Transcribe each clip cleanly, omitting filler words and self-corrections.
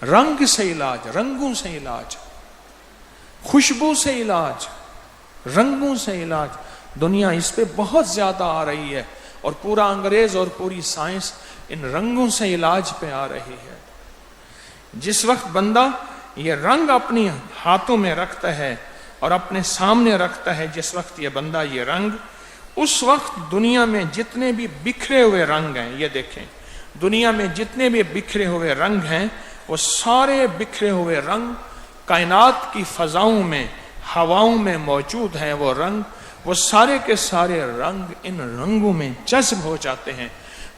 رنگ سے علاج، رنگوں سے علاج، خوشبو سے علاج، رنگوں سے علاج. دنیا اس پہ بہت زیادہ آ رہی ہے، اور پورا انگریز اور پوری سائنس ان رنگوں سے علاج پہ آ رہی ہے. جس وقت بندہ یہ رنگ اپنی ہاتھوں میں رکھتا ہے اور اپنے سامنے رکھتا ہے، جس وقت یہ بندہ یہ رنگ، اس وقت دنیا میں جتنے بھی بکھرے ہوئے رنگ ہیں، یہ دیکھیں دنیا میں جتنے بھی بکھرے ہوئے رنگ ہیں، وہ سارے بکھرے ہوئے رنگ کائنات کی فضاؤں میں، ہواؤں میں موجود ہیں. وہ رنگ، وہ سارے کے سارے رنگ ان رنگوں میں جذب ہو جاتے ہیں.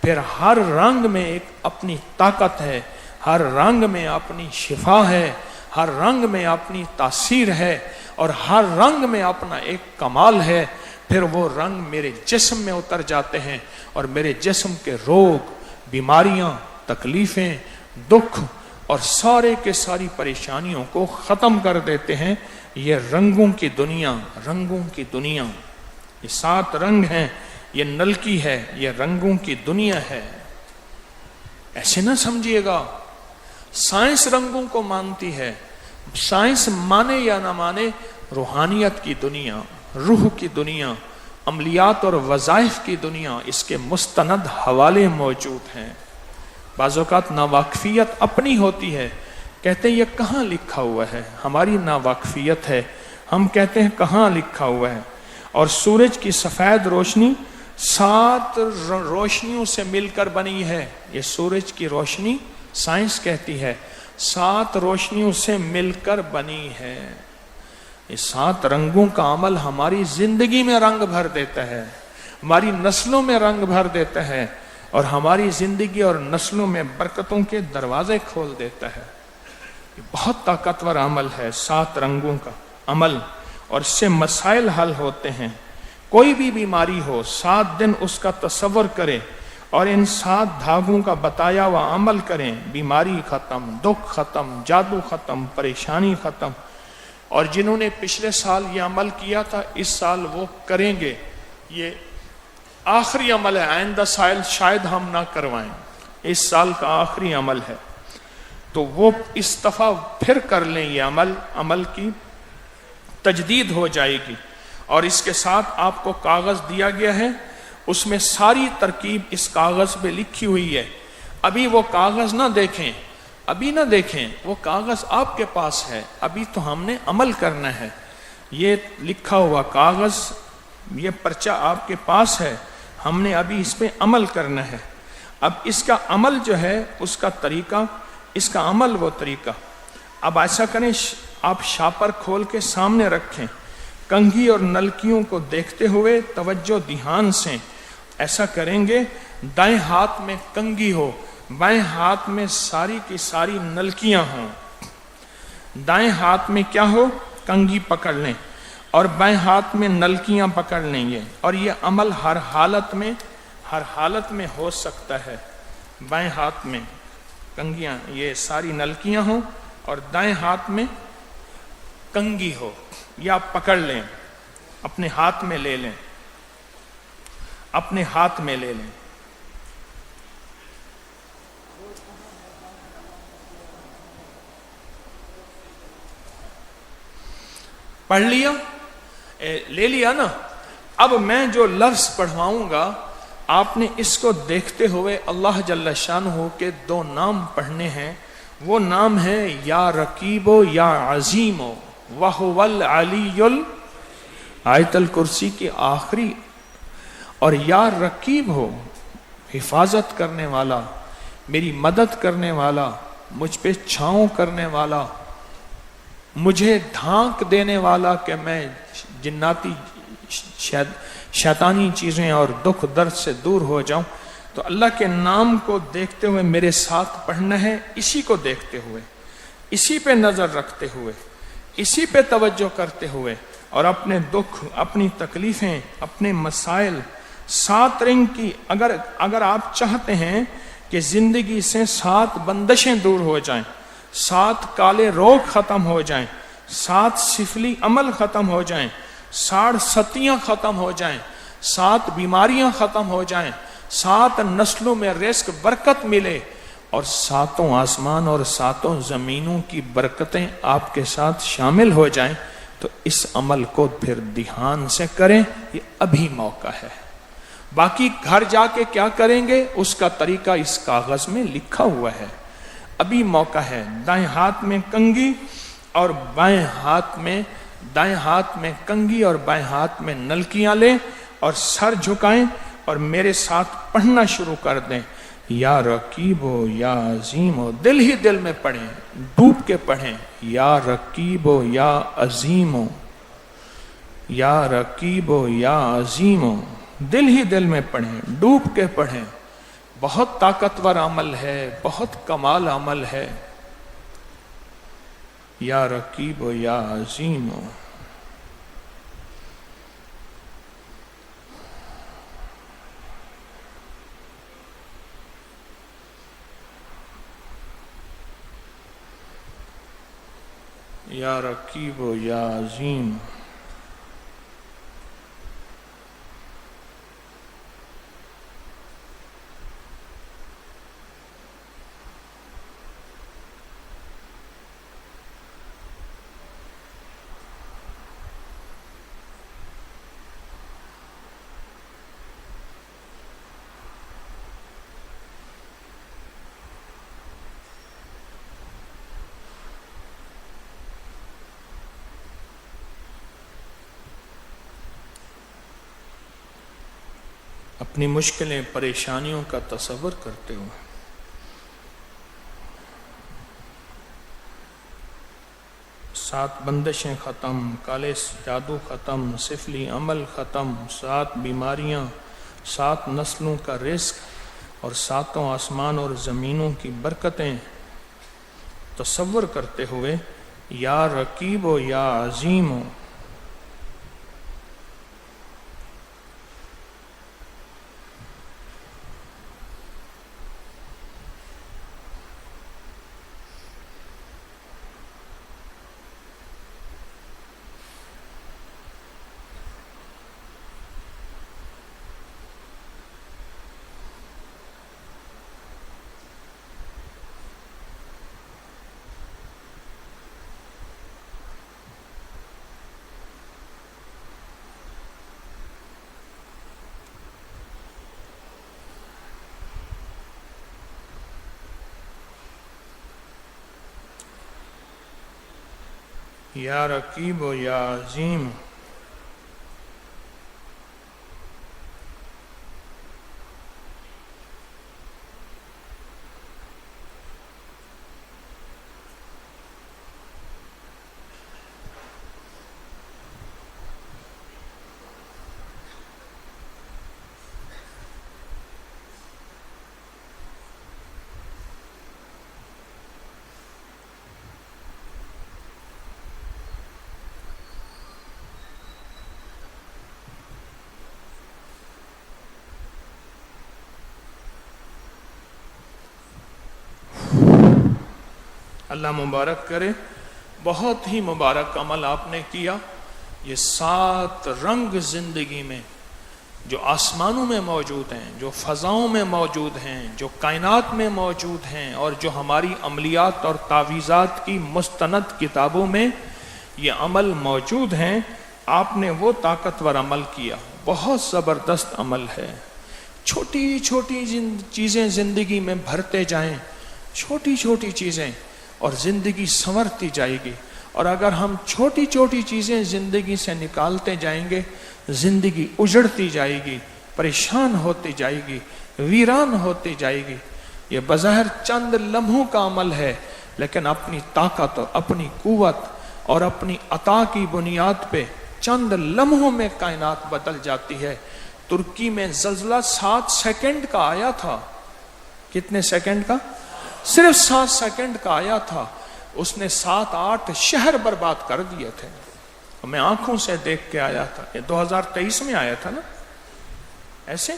پھر ہر رنگ میں ایک اپنی طاقت ہے، ہر رنگ میں اپنی شفا ہے، ہر رنگ میں اپنی تاثیر ہے، اور ہر رنگ میں اپنا ایک کمال ہے. پھر وہ رنگ میرے جسم میں اتر جاتے ہیں اور میرے جسم کے روگ، بیماریاں، تکلیفیں، دکھ اور سارے کے ساری پریشانیوں کو ختم کر دیتے ہیں. یہ رنگوں کی دنیا، رنگوں کی دنیا، یہ 7 رنگ ہیں، یہ نلکی ہے، یہ رنگوں کی دنیا ہے. ایسے نہ سمجھیے گا سائنس رنگوں کو مانتی ہے. سائنس مانے یا نہ مانے، روحانیت کی دنیا، روح کی دنیا، عملیات اور وظائف کی دنیا، اس کے مستند حوالے موجود ہیں. بعض اوقات ناواقفیت اپنی ہوتی ہے، کہتے ہیں یہ کہاں لکھا ہوا ہے، ہماری ناواقفیت ہے. ہم کہتے ہیں کہاں لکھا ہوا ہے. اور سورج کی سفید روشنی 7 روشنیوں سے مل کر بنی ہے. یہ سورج کی روشنی سائنس کہتی ہے 7 روشنیوں سے مل کر بنی ہے. یہ 7 رنگوں کا عمل ہماری زندگی میں رنگ بھر دیتا ہے، ہماری نسلوں میں رنگ بھر دیتا ہے، اور ہماری زندگی اور نسلوں میں برکتوں کے دروازے کھول دیتا ہے. یہ بہت طاقتور عمل ہے 7 رنگوں کا عمل، اور اس سے مسائل حل ہوتے ہیں. کوئی بھی بیماری ہو 7 دن اس کا تصور کرے اور ان 7 دھاگوں کا بتایا ہوا عمل کریں، بیماری ختم، دکھ ختم، جادو ختم، پریشانی ختم. اور جنہوں نے پچھلے سال یہ عمل کیا تھا، اس سال وہ کریں گے. یہ آخری عمل ہے، آئندہ سال شاید ہم نہ کروائیں، اس سال کا آخری عمل ہے. تو وہ اس دفعہ پھر کر لیں. یہ عمل کی تجدید ہو جائے گی. اور اس کے ساتھ آپ کو کاغذ دیا گیا ہے، اس میں ساری ترکیب اس کاغذ پہ لکھی ہوئی ہے. ابھی وہ کاغذ نہ دیکھیں، ابھی نہ دیکھیں، وہ کاغذ آپ کے پاس ہے. ابھی تو ہم نے عمل کرنا ہے. یہ لکھا ہوا کاغذ، یہ پرچہ آپ کے پاس ہے، ہم نے ابھی اس پہ عمل کرنا ہے. اب اس کا عمل جو ہے، اس کا طریقہ، اس کا عمل وہ طریقہ. اب ایسا کریں، آپ شاپر کھول کے سامنے رکھیں، کنگھی اور نلکیوں کو دیکھتے ہوئے توجہ دھیان سے ایسا کریں گے. دائیں ہاتھ میں کنگھی ہو، بائیں ہاتھ میں ساری کی ساری نلکیاں ہوں. دائیں ہاتھ میں کیا ہو؟ کنگھی پکڑ لیں، اور بائیں ہاتھ میں نلکیاں پکڑ لیں گے. اور یہ عمل ہر حالت میں ہو سکتا ہے. بائیں ہاتھ میں کنگھیاں، یہ ساری نلکیاں ہوں، اور دائیں ہاتھ میں کنگھی ہو. یہ آپ پکڑ لیں، اپنے ہاتھ میں لے لیں، اپنے ہاتھ میں لے لیں. پڑھ لیا، لے لیا نا. اب میں جو لفظ پڑھواؤں گا، آپ نے اس کو دیکھتے ہوئے اللہ جل شانہ کے 2 نام پڑھنے ہیں. وہ نام ہے یا رقیب و یا عظیم و وَهُوَ الْعَلِيُّ آیت الکرسی کی آخری. اور یا رقیب ہو، حفاظت کرنے والا، میری مدد کرنے والا، مجھ پہ چھاؤں کرنے والا، مجھے ڈھانک دینے والا کہ میں جناتی شیطانی چیزیں اور دکھ درد سے دور ہو جاؤں. تو اللہ کے نام کو دیکھتے ہوئے میرے ساتھ پڑھنا ہے. اسی کو دیکھتے ہوئے، اسی پہ نظر رکھتے ہوئے، اسی پہ توجہ کرتے ہوئے، اور اپنے دکھ، اپنی تکلیفیں، اپنے مسائل 7 رنگ کی، اگر آپ چاہتے ہیں کہ زندگی سے 7 بندشیں دور ہو جائیں، 7 کالے روگ ختم ہو جائیں، 7 سفلی عمل ختم ہو جائیں، 7 ستیاں ختم ہو جائیں، 7 بیماریاں ختم ہو جائیں، 7 نسلوں میں رزق برکت ملے، اور ساتوں آسمان اور ساتوں زمینوں کی برکتیں آپ کے ساتھ شامل ہو جائیں تو اس عمل کو پھر دھیان سے کریں، یہ ابھی موقع ہے۔ باقی گھر جا کے کیا کریں گے اس کا طریقہ اس کاغذ میں لکھا ہوا ہے۔ ابھی موقع ہے، دائیں ہاتھ میں کنگھی اور دائیں ہاتھ میں کنگھی اور بائیں ہاتھ میں نلکیاں لیں اور سر جھکائیں اور میرے ساتھ پڑھنا شروع کر دیں، یا رقیبو یا عظیمو، دل ہی دل میں پڑھیں، ڈوب کے پڑھیں، یا رقیبو یا عظیمو، یا رقیبو یا عظیمو، دل ہی دل میں پڑھیں، ڈوب کے پڑھیں۔ بہت طاقتور عمل ہے، بہت کمال عمل ہے۔ یا رقیبو یا عظیمو، یا رقیبو یا عظیم۔ اپنی مشکلیں پریشانیوں کا تصور کرتے ہو، سات بندشیں ختم، کالے جادو ختم، سفلی عمل ختم، 7 بیماریاں، 7 نسلوں کا رزق اور ساتوں آسمان اور زمینوں کی برکتیں تصور کرتے ہوئے یا رقیب و یا عظیم ہو۔ یا رقیب و یا عظیم، اللہ مبارک کرے۔ بہت ہی مبارک عمل آپ نے کیا۔ یہ 7 رنگ زندگی میں جو آسمانوں میں موجود ہیں، جو فضاؤں میں موجود ہیں، جو کائنات میں موجود ہیں اور جو ہماری عملیات اور تعویذات کی مستند کتابوں میں یہ عمل موجود ہیں، آپ نے وہ طاقتور عمل کیا، بہت زبردست عمل ہے۔ چھوٹی چھوٹی چیزیں زندگی میں بھرتے جائیں، چھوٹی چھوٹی چیزیں، اور زندگی سنورتی جائے گی۔ اور اگر ہم چھوٹی چھوٹی چیزیں زندگی سے نکالتے جائیں گے، زندگی اجڑتی جائے گی، پریشان ہوتی جائے گی، ویران ہوتی جائے گی۔ یہ بظاہر چند لمحوں کا عمل ہے، لیکن اپنی طاقت اور اپنی قوت اور اپنی عطا کی بنیاد پہ چند لمحوں میں کائنات بدل جاتی ہے۔ ترکی میں زلزلہ 7 سیکنڈ کا آیا تھا۔ کتنے سیکنڈ کا؟ صرف 7 سیکنڈ کا آیا تھا، اس نے 7-8 شہر برباد کر دیے تھے۔ میں آنکھوں سے دیکھ کے آیا تھا۔ یہ 2023 میں آیا تھا نا، ایسے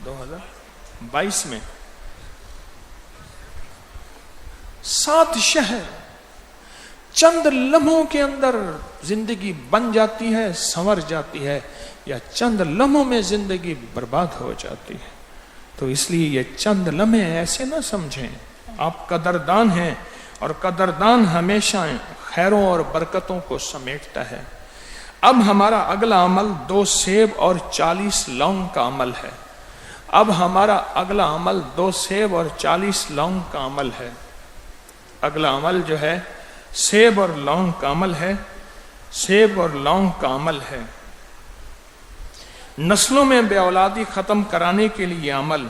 2022 میں 7 شہر چند لمحوں کے اندر زندگی بن جاتی ہے، سنور جاتی ہے، یا چند لمحوں میں زندگی برباد ہو جاتی ہے۔ تو اس لیے یہ چند لمحے ایسے نہ سمجھیں، آپ قدردان ہیں، اور قدردان ہمیشہ خیروں اور برکتوں کو سمیٹتا ہے۔ اب ہمارا اگلا عمل 2 سیب اور 40 لونگ کا عمل ہے۔ اب ہمارا اگلا عمل 2 سیب اور 40 لونگ کا عمل ہے۔ اگلا عمل جو ہے سیب اور لونگ کا عمل ہے، سیب اور لونگ کا عمل ہے۔ نسلوں میں بے اولادی ختم کرانے کے لیے عمل،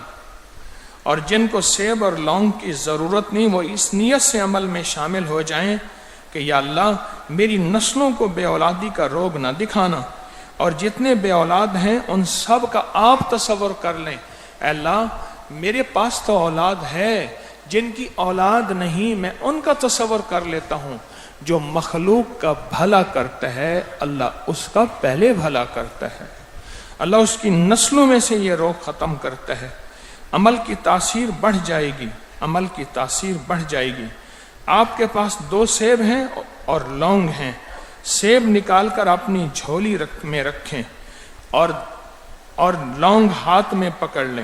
اور جن کو سیب اور لونگ کی ضرورت نہیں وہ اس نیت سے عمل میں شامل ہو جائیں کہ یا اللہ میری نسلوں کو بے اولادی کا روگ نہ دکھانا، اور جتنے بے اولاد ہیں ان سب کا آپ تصور کر لیں، اے اللہ میرے پاس تو اولاد ہے، جن کی اولاد نہیں میں ان کا تصور کر لیتا ہوں۔ جو مخلوق کا بھلا کرتا ہے اللہ اس کا پہلے بھلا کرتا ہے، اللہ اس کی نسلوں میں سے یہ روگ ختم کرتا ہے۔ عمل کی تاثیر بڑھ جائے گی، عمل کی تاثیر بڑھ جائے گی۔ آپ کے پاس 2 سیب ہیں اور لونگ ہیں، سیب نکال کر اپنی جھولی میں رکھیں اور لونگ ہاتھ میں پکڑ لیں،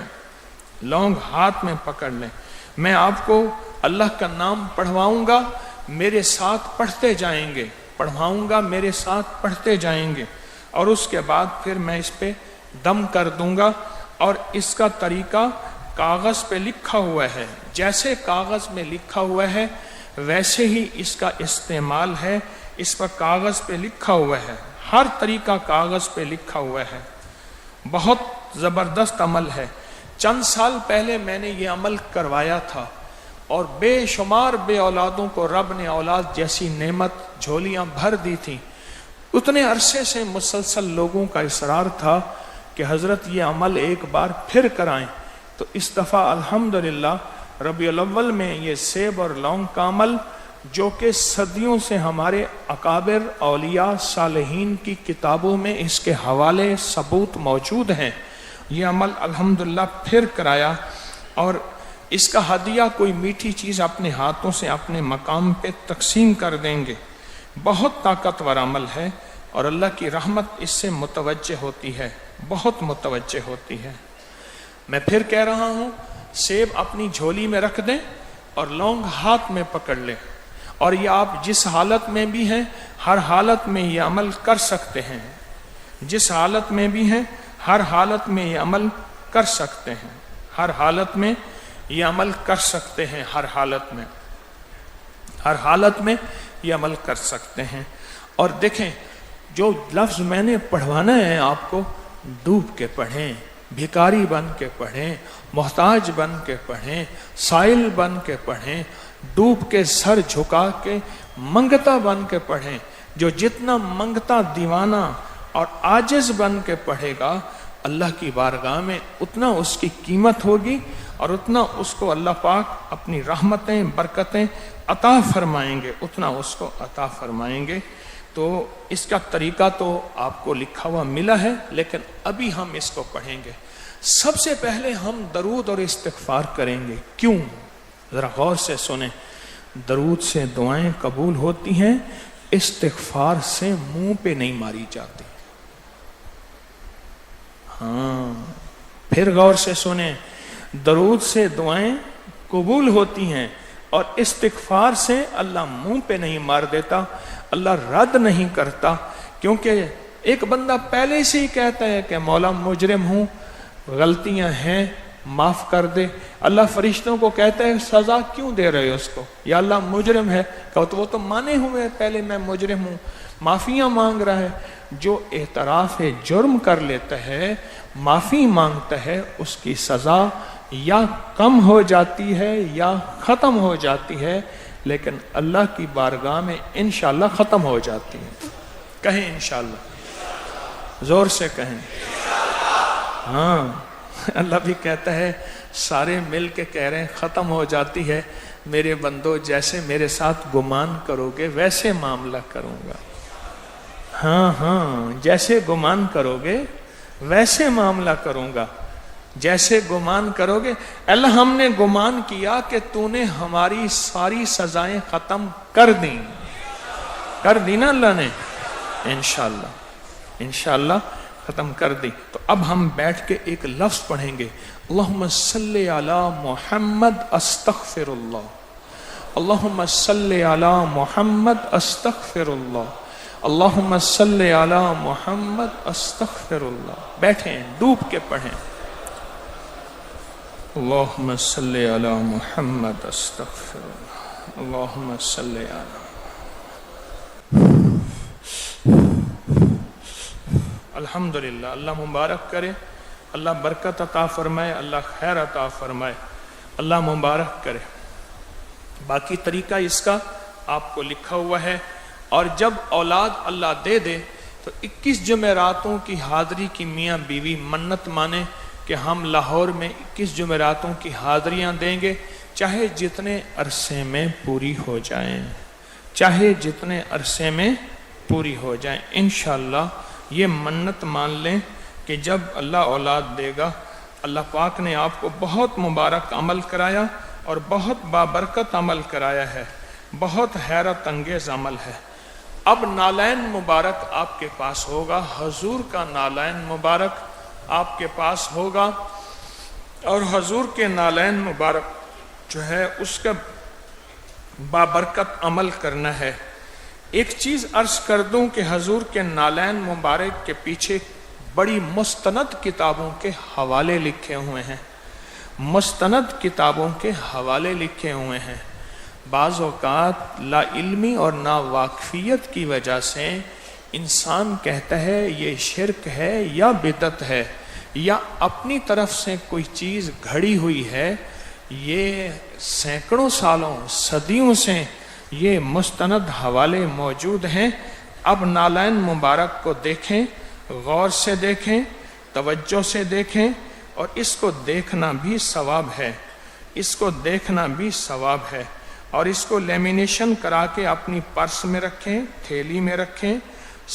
لونگ ہاتھ میں پکڑ لیں۔ میں آپ کو اللہ کا نام پڑھواؤں گا، میرے ساتھ پڑھتے جائیں گے، پڑھواؤں گا میرے ساتھ پڑھتے جائیں گے، اور اس کے بعد پھر میں اس پہ دم کر دوں گا، اور اس کا طریقہ کاغذ پہ لکھا ہوا ہے، جیسے کاغذ میں لکھا ہوا ہے ویسے ہی اس کا استعمال ہے، اس پر کاغذ پہ لکھا ہوا ہے، ہر طریقہ کاغذ پہ لکھا ہوا ہے۔ بہت زبردست عمل ہے۔ چند سال پہلے میں نے یہ عمل کروایا تھا، اور بے شمار بے اولادوں کو رب نے اولاد جیسی نعمت جھولیاں بھر دی تھی۔ اتنے عرصے سے مسلسل لوگوں کا اصرار تھا کہ حضرت یہ عمل ایک بار پھر کرائیں، تو اس دفعہ الحمدللہ ربیع الاول میں یہ سیب اور لونگ کا عمل، جو کہ صدیوں سے ہمارے اکابر اولیاء صالحین کی کتابوں میں اس کے حوالے ثبوت موجود ہیں، یہ عمل الحمدللہ پھر کرایا، اور اس کا ہدیہ کوئی میٹھی چیز اپنے ہاتھوں سے اپنے مقام پہ تقسیم کر دیں گے۔ بہت طاقتور عمل ہے، اور اللہ کی رحمت اس سے متوجہ ہوتی ہے، بہت متوجہ ہوتی ہے۔ میں پھر کہہ رہا ہوں، سیب اپنی جھولی میں رکھ دیں اور لونگ ہاتھ میں پکڑ لیں، اور یہ آپ جس حالت میں بھی ہیں ہر حالت میں یہ عمل کر سکتے ہیں، جس حالت میں بھی ہیں ہر حالت میں یہ عمل کر سکتے ہیں، ہر حالت میں یہ عمل کر سکتے ہیں، ہر حالت میں، ہر حالت میں یہ عمل کر سکتے ہیں۔ اور دیکھیں جو لفظ میں نے پڑھوانا ہے آپ کو، ڈوب کے پڑھیں، بھکاری بن کے پڑھیں، محتاج بن کے پڑھیں، سائل بن کے پڑھیں، ڈوب کے سر جھکا کے منگتا بن کے پڑھیں۔ جو جتنا منگتا دیوانہ اور عاجز بن کے پڑھے گا اللہ کی بارگاہ میں اتنا اس کی قیمت ہوگی، اور اتنا اس کو اللہ پاک اپنی رحمتیں برکتیں عطا فرمائیں گے، اتنا اس کو عطا فرمائیں گے۔ تو اس کا طریقہ تو آپ کو لکھا ہوا ملا ہے، لیکن ابھی ہم اس کو پڑھیں گے۔ سب سے پہلے ہم درود اور استغفار کریں گے۔ کیوں؟ ذرا غور سے سنیں۔ درود سے دعائیں قبول ہوتی ہیں، استغفار سے منہ پہ نہیں ماری جاتی۔ ہاں، پھر غور سے سنیں، درود سے دعائیں قبول ہوتی ہیں، اور استغفار سے اللہ منہ پہ نہیں مار دیتا، اللہ رد نہیں کرتا، کیونکہ ایک بندہ پہلے سے ہی کہتا ہے کہ مولا مجرم ہوں، غلطیاں ہیں، معاف کر دے۔ اللہ فرشتوں کو کہتا ہے سزا کیوں دے رہے ہو اس کو، یا اللہ مجرم ہے، کہو تو وہ تو مانے ہوئے پہلے میں مجرم ہوں، معافیاں مانگ رہا ہے۔ جو اعتراف جرم کر لیتا ہے، معافی مانگتا ہے، اس کی سزا یا کم ہو جاتی ہے یا ختم ہو جاتی ہے، لیکن اللہ کی بارگاہ میں انشاءاللہ ختم ہو جاتی ہے۔ کہیں انشاءاللہ، زور سے کہیں۔ ہاں، اللہ بھی کہتا ہے، سارے مل کے کہہ رہے ہیں ختم ہو جاتی ہے، میرے بندو جیسے میرے ساتھ گمان کرو گے ویسے معاملہ کروں گا۔ ہاں ہاں، جیسے گمان کرو گے ویسے معاملہ کروں گا، جیسے گمان کرو گے۔ اللہ ہم نے گمان کیا کہ تو نے ہماری ساری سزائیں ختم کر دیں، کر دی نا اللہ نے؟ انشاءاللہ ختم کر دی۔ تو اب ہم بیٹھ کے ایک لفظ پڑھیں گے، اللہم صلی علی محمد استغفر اللہ، اللہم صلی علی محمد استغفر اللہ، اللہم صلی علی محمد استغفر اللہ۔ بیٹھیں، ڈوب کے پڑھیں۔ اللہم صلی علی محمد استغفر اللہ، اللہم صلی علی۔ الحمدللہ، اللہ مبارک کرے، اللہ برکت عطا فرمائے، اللہ خیر عطا فرمائے، اللہ مبارک کرے۔ باقی طریقہ اس کا آپ کو لکھا ہوا ہے، اور جب اولاد اللہ دے دے تو 21 جمعراتوں کی حاضری کی میاں بیوی منت مانے کہ ہم لاہور میں 21 جمعراتوں کی حاضریاں دیں گے، چاہے جتنے عرصے میں پوری ہو جائیں، چاہے جتنے عرصے میں پوری ہو جائیں۔ انشاءاللہ یہ منت مان لیں کہ جب اللہ اولاد دے گا، اللہ پاک نے آپ کو بہت مبارک عمل کرایا اور بہت بابرکت عمل کرایا ہے، بہت حیرت انگیز عمل ہے۔ اب نالین مبارک آپ کے پاس ہوگا، حضور کا نالین مبارک آپ کے پاس ہوگا، اور حضور کے نالین مبارک جو ہے اس کا بابرکت عمل کرنا ہے۔ ایک چیز عرض کر دوں کہ حضور کے نالین مبارک کے پیچھے بڑی مستند کتابوں کے حوالے لکھے ہوئے ہیں، مستند کتابوں کے حوالے لکھے ہوئے ہیں۔ بعض اوقات لا علمی اور نا واقفیت کی وجہ سے انسان کہتا ہے یہ شرک ہے یا بدعت ہے، یا اپنی طرف سے کوئی چیز گھڑی ہوئی ہے۔ یہ سینکڑوں سالوں، صدیوں سے یہ مستند حوالے موجود ہیں۔ اب نالین مبارک کو دیکھیں، غور سے دیکھیں، توجہ سے دیکھیں، اور اس کو دیکھنا بھی ثواب ہے، اس کو دیکھنا بھی ثواب ہے، اور اس کو لیمینیشن کرا کے اپنی پرس میں رکھیں، تھیلی میں رکھیں۔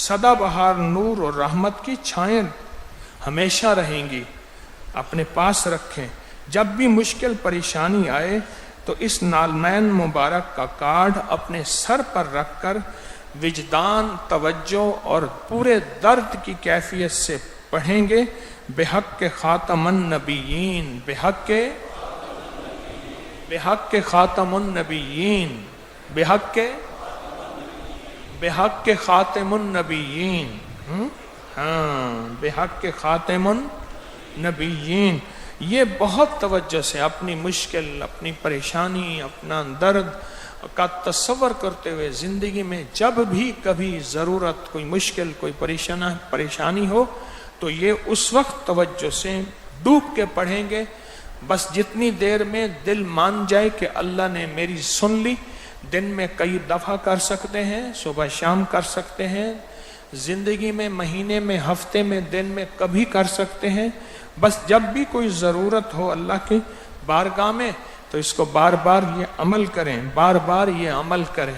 سدا بہار نور اور رحمت کی چھائیں ہمیشہ رہیں گی، اپنے پاس رکھیں۔ جب بھی مشکل پریشانی آئے تو اس نالین مبارک کا کارڈ اپنے سر پر رکھ کر وجدان، توجہ اور پورے درد کی کیفیت سے پڑھیں گے۔ بحق کے خاتم النبیین، بحق کے خاتم النبیین، بحق کے خاتم النبیین، بحق کے خاتم النبیین۔ یہ بہت توجہ سے اپنی مشکل، اپنی پریشانی، اپنا درد کا تصور کرتے ہوئے زندگی میں جب بھی کبھی ضرورت، کوئی مشکل، کوئی پریشانی ہو تو یہ اس وقت توجہ سے ڈوب کے پڑھیں گے۔ بس جتنی دیر میں دل مان جائے کہ اللہ نے میری سن لی، دن میں کئی دفعہ کر سکتے ہیں، صبح شام کر سکتے ہیں، زندگی میں، مہینے میں، ہفتے میں، دن میں کبھی کر سکتے ہیں۔ بس جب بھی کوئی ضرورت ہو اللہ کی بارگاہ میں تو اس کو بار بار یہ عمل کریں، بار بار یہ عمل کریں،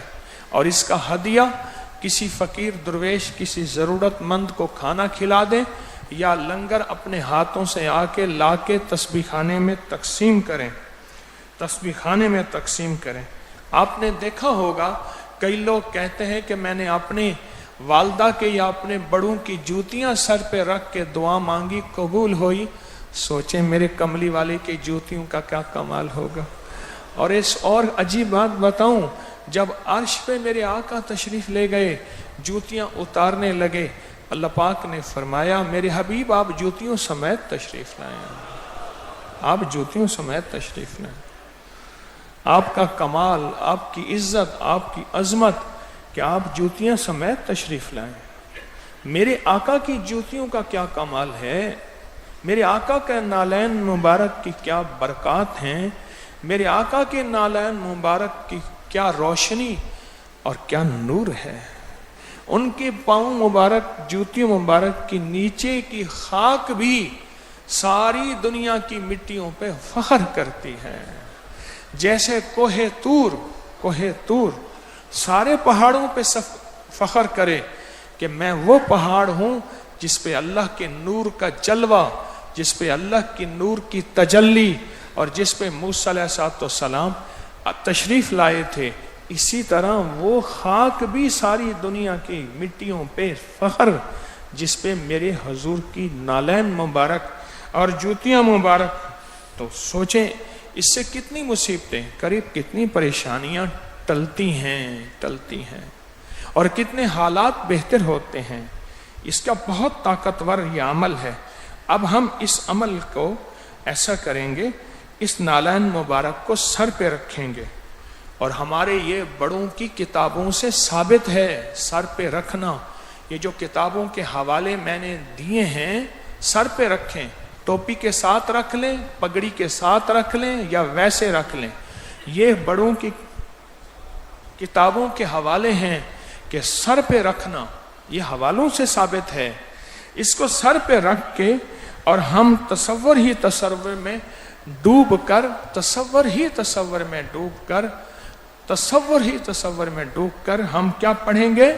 اور اس کا ہدیہ کسی فقیر درویش، کسی ضرورت مند کو کھانا کھلا دیں، یا لنگر اپنے ہاتھوں سے آ کے لا کے تسبیح خانے میں تقسیم کریں، تسبیح خانے میں تقسیم کریں۔ آپ نے دیکھا ہوگا کئی لوگ کہتے ہیں کہ میں نے اپنی والدہ کے یا اپنے بڑوں کی جوتیاں سر پہ رکھ کے دعا مانگی، قبول ہوئی۔ سوچیں میرے کملی والے کی جوتیوں کا کیا کمال ہوگا۔ اور اس اور عجیب بات بتاؤں، جب عرش پہ میرے آقا تشریف لے گئے، جوتیاں اتارنے لگے، اللہ پاک نے فرمایا میرے حبیب آپ جوتیوں سمیت تشریف لائیں، آپ جوتیوں سمیت تشریف لائیں۔ آپ کا کمال، آپ کی عزت، آپ کی عظمت کہ آپ جوتیاں سمیت تشریف لائیں۔ میرے آقا کی جوتیوں کا کیا کمال ہے، میرے آقا کے نالین مبارک کی کیا برکات ہیں، میرے آقا کے نالین مبارک کی کیا روشنی اور کیا نور ہے۔ ان کے پاؤں مبارک، جوتی مبارک کی نیچے کی خاک بھی ساری دنیا کی مٹیوں پہ فخر کرتی ہے۔ جیسے کوہ طور سارے پہاڑوں پہ فخر کرے کہ میں وہ پہاڑ ہوں جس پہ اللہ کے نور کا جلوہ، جس پہ اللہ کی نور کی تجلی، اور جس پہ موسیٰ علیہ السلام تشریف لائے تھے۔ اسی طرح وہ خاک بھی ساری دنیا کی مٹیوں پہ فخر، جس پہ میرے حضور کی نالین مبارک اور جوتیاں مبارک تو سوچیں اس سے کتنی مصیبتیں، قریب کتنی پریشانیاں ٹلتی ہیں اور کتنے حالات بہتر ہوتے ہیں. اس کا بہت طاقتور یہ عمل ہے. اب ہم اس عمل کو ایسا کریں گے، اس نالین مبارک کو سر پہ رکھیں گے، اور ہمارے یہ بڑوں کی کتابوں سے ثابت ہے سر پہ رکھنا. یہ جو کتابوں کے حوالے میں نے دیے ہیں سر پہ رکھیں، ٹوپی کے ساتھ رکھ لیں، پگڑی کے ساتھ رکھ لیں یا ویسے رکھ لیں. یہ بڑوں کی کتابوں کے حوالے ہیں کہ سر پہ رکھنا، یہ حوالوں سے ثابت ہے. اس کو سر پہ رکھ کے اور ہم تصور میں ڈوب کر ہم کیا پڑھیں گے؟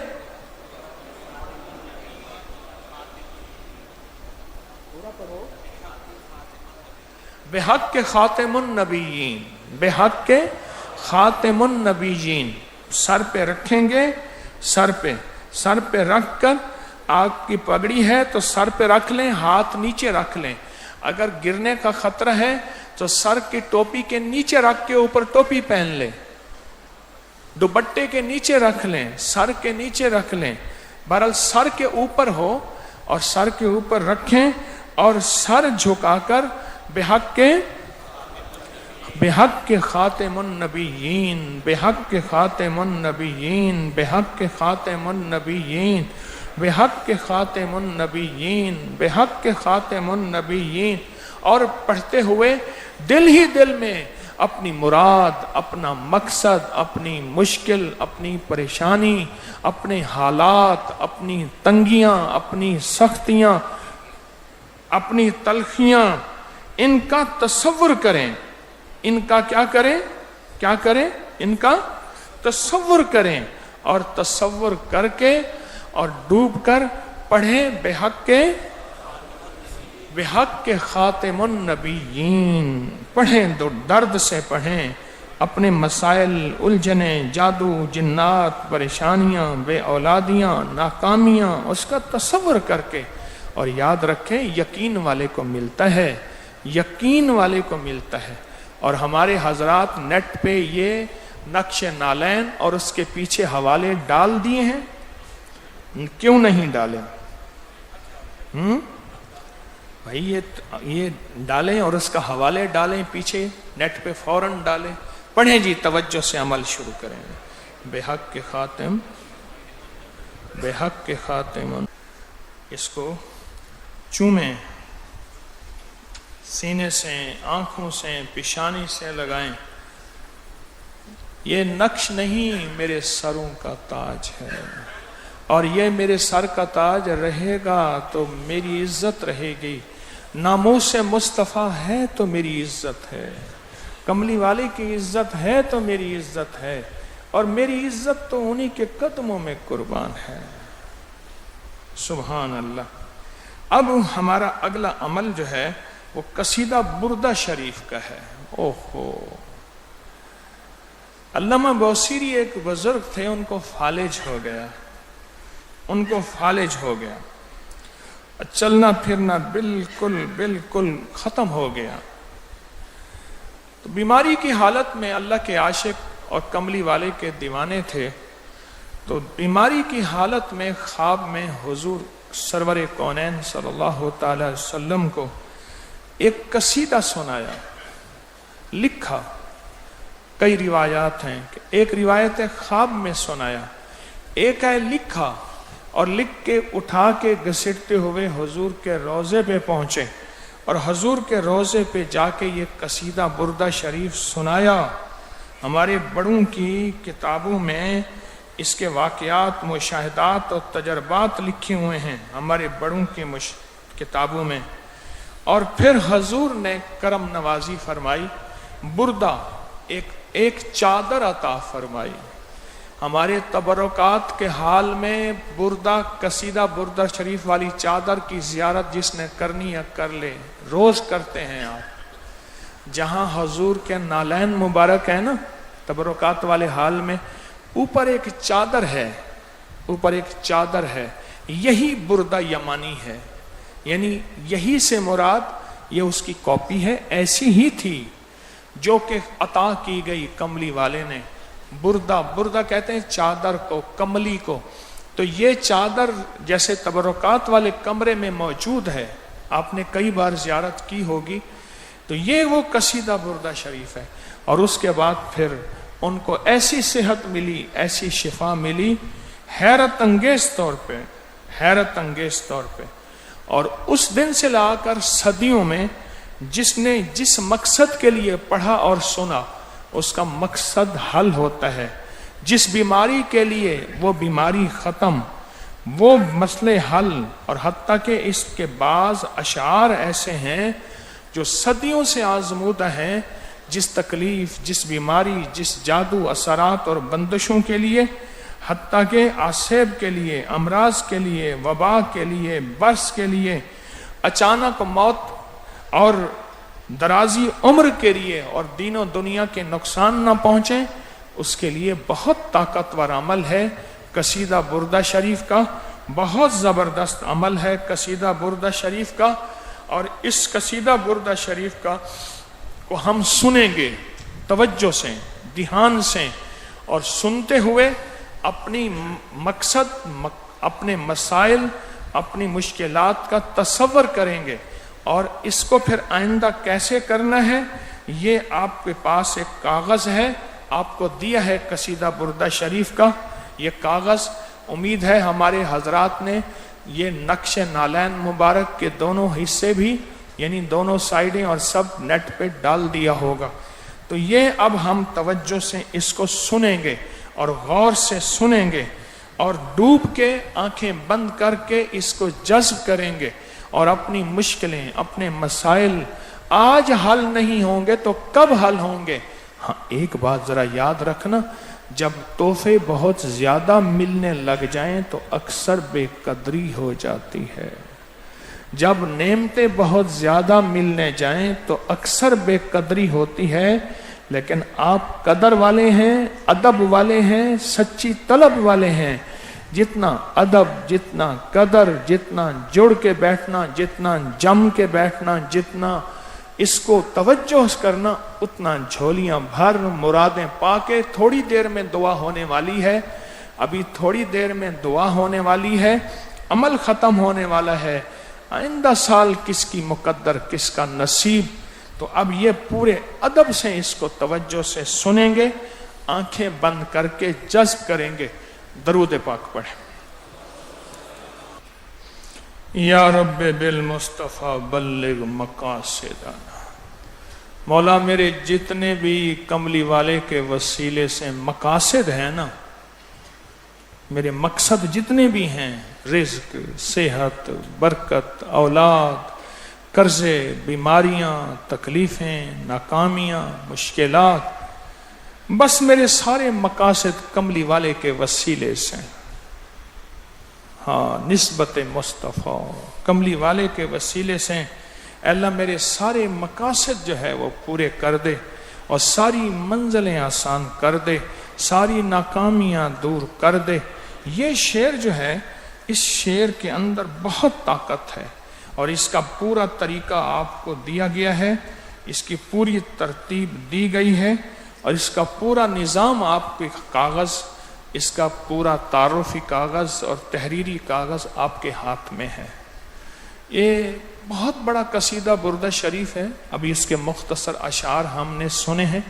بحق کے خاتم النبیین، بحق کے خاتم النبیین. سر پہ رکھیں گے، سر پہ رکھ کر، آپ کی پگڑی ہے تو سر پہ رکھ لیں، ہاتھ نیچے رکھ لیں. اگر گرنے کا خطرہ ہے تو سر کی ٹوپی کے نیچے رکھ کے اوپر ٹوپی پہن لیں، دوپٹے کے نیچے رکھ لیں، سر کے نیچے رکھ لیں. بہرحال سر کے اوپر ہو اور سر کے اوپر رکھیں اور سر جھکا کر بحق کے خاتم النبیین، بحق کے خاتم النبیین، بحق کے خاتم النبیین، بحق کے خاتم النبیین، بحق کے خاتم النبیین. اور پڑھتے ہوئے دل ہی دل میں اپنی مراد، اپنا مقصد، اپنی مشکل، اپنی پریشانی، اپنے حالات، اپنی تنگیاں، اپنی سختیاں، اپنی تلخیاں، ان کا تصور کریں. ان کا کیا کریں؟ ان کا تصور کریں، اور تصور کر کے اور ڈوب کر پڑھیں بحق کے خاتم النبیین. پڑھیں، درد سے پڑھیں، اپنے مسائل، الجھنیں، جادو، جنات، پریشانیاں، بے اولادیاں، ناکامیاں، اس کا تصور کر کے. اور یاد رکھیں یقین والے کو ملتا ہے، یقین والے کو ملتا ہے. اور ہمارے حضرات نیٹ پہ یہ نقش نالین اور اس کے پیچھے حوالے ڈال دیے ہیں. کیوں نہیں ڈالیں بھائی؟ یہ ڈالیں اور اس کا حوالے ڈالیں پیچھے نیٹ پہ، فوراً ڈالیں. پڑھیں جی، توجہ سے عمل شروع کریں. بحق کے خاتم، بحق کے خاتم. اس کو چومیں، سینے سے، آنکھوں سے، پیشانی سے لگائیں. یہ نقش نہیں، میرے سروں کا تاج ہے، اور یہ میرے سر کا تاج رہے گا تو میری عزت رہے گی. ناموس مصطفیٰ ہے تو میری عزت ہے، کملی والے کی عزت ہے تو میری عزت ہے، اور میری عزت تو انہی کے قدموں میں قربان ہے. سبحان اللہ. اب ہمارا اگلا عمل جو ہے وہ قصیدہ بردہ شریف کا ہے. اوہو، علامہ بوصیری ایک بزرگ تھے، ان کو فالج ہو گیا، چلنا پھرنا بالکل ختم ہو گیا. تو بیماری کی حالت میں، اللہ کے عاشق اور کملی والے کے دیوانے تھے، تو بیماری کی حالت میں خواب میں حضور سرور کونین صلی اللہ تعالی وسلم کو ایک قصیدہ سنایا، لکھا. کئی روایات ہیں، ایک روایت ہے خواب میں سنایا، ایک ہے لکھا، اور لکھ کے اٹھا کے گھسیٹتے ہوئے حضور کے روضے پہ پہنچے، اور حضور کے روضے پہ جا کے یہ قصیدہ بردہ شریف سنایا. ہمارے بڑوں کی کتابوں میں اس کے واقعات، مشاہدات اور تجربات لکھے ہوئے ہیں، ہمارے بڑوں کی کتابوں میں. اور پھر حضور نے کرم نوازی فرمائی، بردہ ایک چادر عطا فرمائی. ہمارے تبرکات کے حال میں بردہ، قصیدہ بردہ شریف والی چادر کی زیارت جس نے کرنی ہے کر لے، روز کرتے ہیں آپ. جہاں حضور کے نالین مبارک ہے نا تبرکات والے حال میں، اوپر ایک چادر ہے، یہی بردہ یمانی ہے. یعنی یہی سے مراد یہ اس کی کاپی ہے، ایسی ہی تھی جو کہ عطا کی گئی کملی والے نے۔ بردہ کہتے ہیں چادر کو، کملی کو، تو یہ چادر جیسے تبرکات والے کمرے میں موجود ہے، آپ نے کئی بار زیارت کی ہوگی، تو یہ وہ قصیدہ بردہ شریف ہے۔ اور اس کے بعد پھر ان کو ایسی صحت ملی، ایسی شفا ملی، حیرت انگیز طور پہ۔ اور اس دن سے لا کر صدیوں میں جس نے جس مقصد کے لیے پڑھا اور سنا، اس کا مقصد حل ہوتا ہے۔ جس بیماری کے لیے وہ بیماری ختم، وہ مسئلے حل۔ اور حتیٰ کہ اس کے بعض اشعار ایسے ہیں جو صدیوں سے آزمودہ ہیں، جس تکلیف، جس بیماری، جس جادو اثرات اور بندشوں کے لیے، حتیٰ کہ آسیب کے لیے، امراض کے لیے، وبا کے لیے، برس کے لیے، اچانک موت اور درازی عمر کے لیے، اور دین و دنیا کے نقصان نہ پہنچے، اس کے لیے بہت طاقتور عمل ہے قصیدہ بردہ شریف کا، بہت زبردست عمل ہے قصیدہ بردہ شریف کا۔ اور اس قصیدہ بردہ شریف کا کو ہم سنیں گے توجہ سے، دھیان سے، اور سنتے ہوئے اپنی مقصد، اپنے مسائل، اپنی مشکلات کا تصور کریں گے، اور اس کو پھر آئندہ کیسے کرنا ہے، یہ آپ کے پاس ایک کاغذ ہے، آپ کو دیا ہے قصیدہ بردہ شریف کا یہ کاغذ۔ امید ہے ہمارے حضرات نے یہ نقش نالین مبارک کے دونوں حصے بھی، یعنی دونوں سائیڈیں اور سب نیٹ پہ ڈال دیا ہوگا۔ تو یہ اب ہم توجہ سے اس کو سنیں گے اور غور سے سنیں گے، اور ڈوب کے آنکھیں بند کر کے اس کو جذب کریں گے، اور اپنی مشکلیں، اپنے مسائل آج حل نہیں ہوں گے تو کب حل ہوں گے؟ ہاں ایک بات ذرا یاد رکھنا، جب تحفے بہت زیادہ ملنے لگ جائیں تو اکثر بے قدری ہو جاتی ہے، جب نعمتیں بہت زیادہ ملنے جائیں تو اکثر بے قدری ہوتی ہے۔ لیکن آپ قدر والے ہیں، ادب والے ہیں، سچی طلب والے ہیں، جتنا ادب، جتنا قدر، جتنا جڑ کے بیٹھنا، جتنا جم کے بیٹھنا، جتنا اس کو توجہ کرنا، اتنا جھولیاں بھر مرادیں پا کے۔ تھوڑی دیر میں دعا ہونے والی ہے، ابھی تھوڑی دیر میں دعا ہونے والی ہے، عمل ختم ہونے والا ہے، آئندہ سال کس کی مقدر، کس کا نصیب۔ تو اب یہ پورے ادب سے اس کو توجہ سے سنیں گے، آنکھیں بند کر کے جذب کریں گے۔ درود پاک پڑھیں۔ یا رب بالمصطفیٰ بلغ مقاصدنا، مولا میرے جتنے بھی کملی والے کے وسیلے سے مقاصد ہیں نا، میرے مقصد جتنے بھی ہیں، رزق، صحت، برکت، اولاد، قرضے، بیماریاں، تکلیفیں، ناکامیاں، مشکلات، بس میرے سارے مقاصد کملی والے کے وسیلے سے، ہاں نسبت مصطفیٰ کملی والے کے وسیلے سے، اے اللہ میرے سارے مقاصد جو ہے وہ پورے کر دے، اور ساری منزلیں آسان کر دے، ساری ناکامیاں دور کر دے۔ یہ شعر جو ہے، اس شعر کے اندر بہت طاقت ہے، اور اس کا پورا طریقہ آپ کو دیا گیا ہے، اس کی پوری ترتیب دی گئی ہے، اور اس کا پورا نظام آپ کے کاغذ، اس کا پورا تعارفی کاغذ اور تحریری کاغذ آپ کے ہاتھ میں ہے۔ یہ بہت بڑا قصیدہ بردہ شریف ہے، ابھی اس کے مختصر اشعار ہم نے سنے ہیں،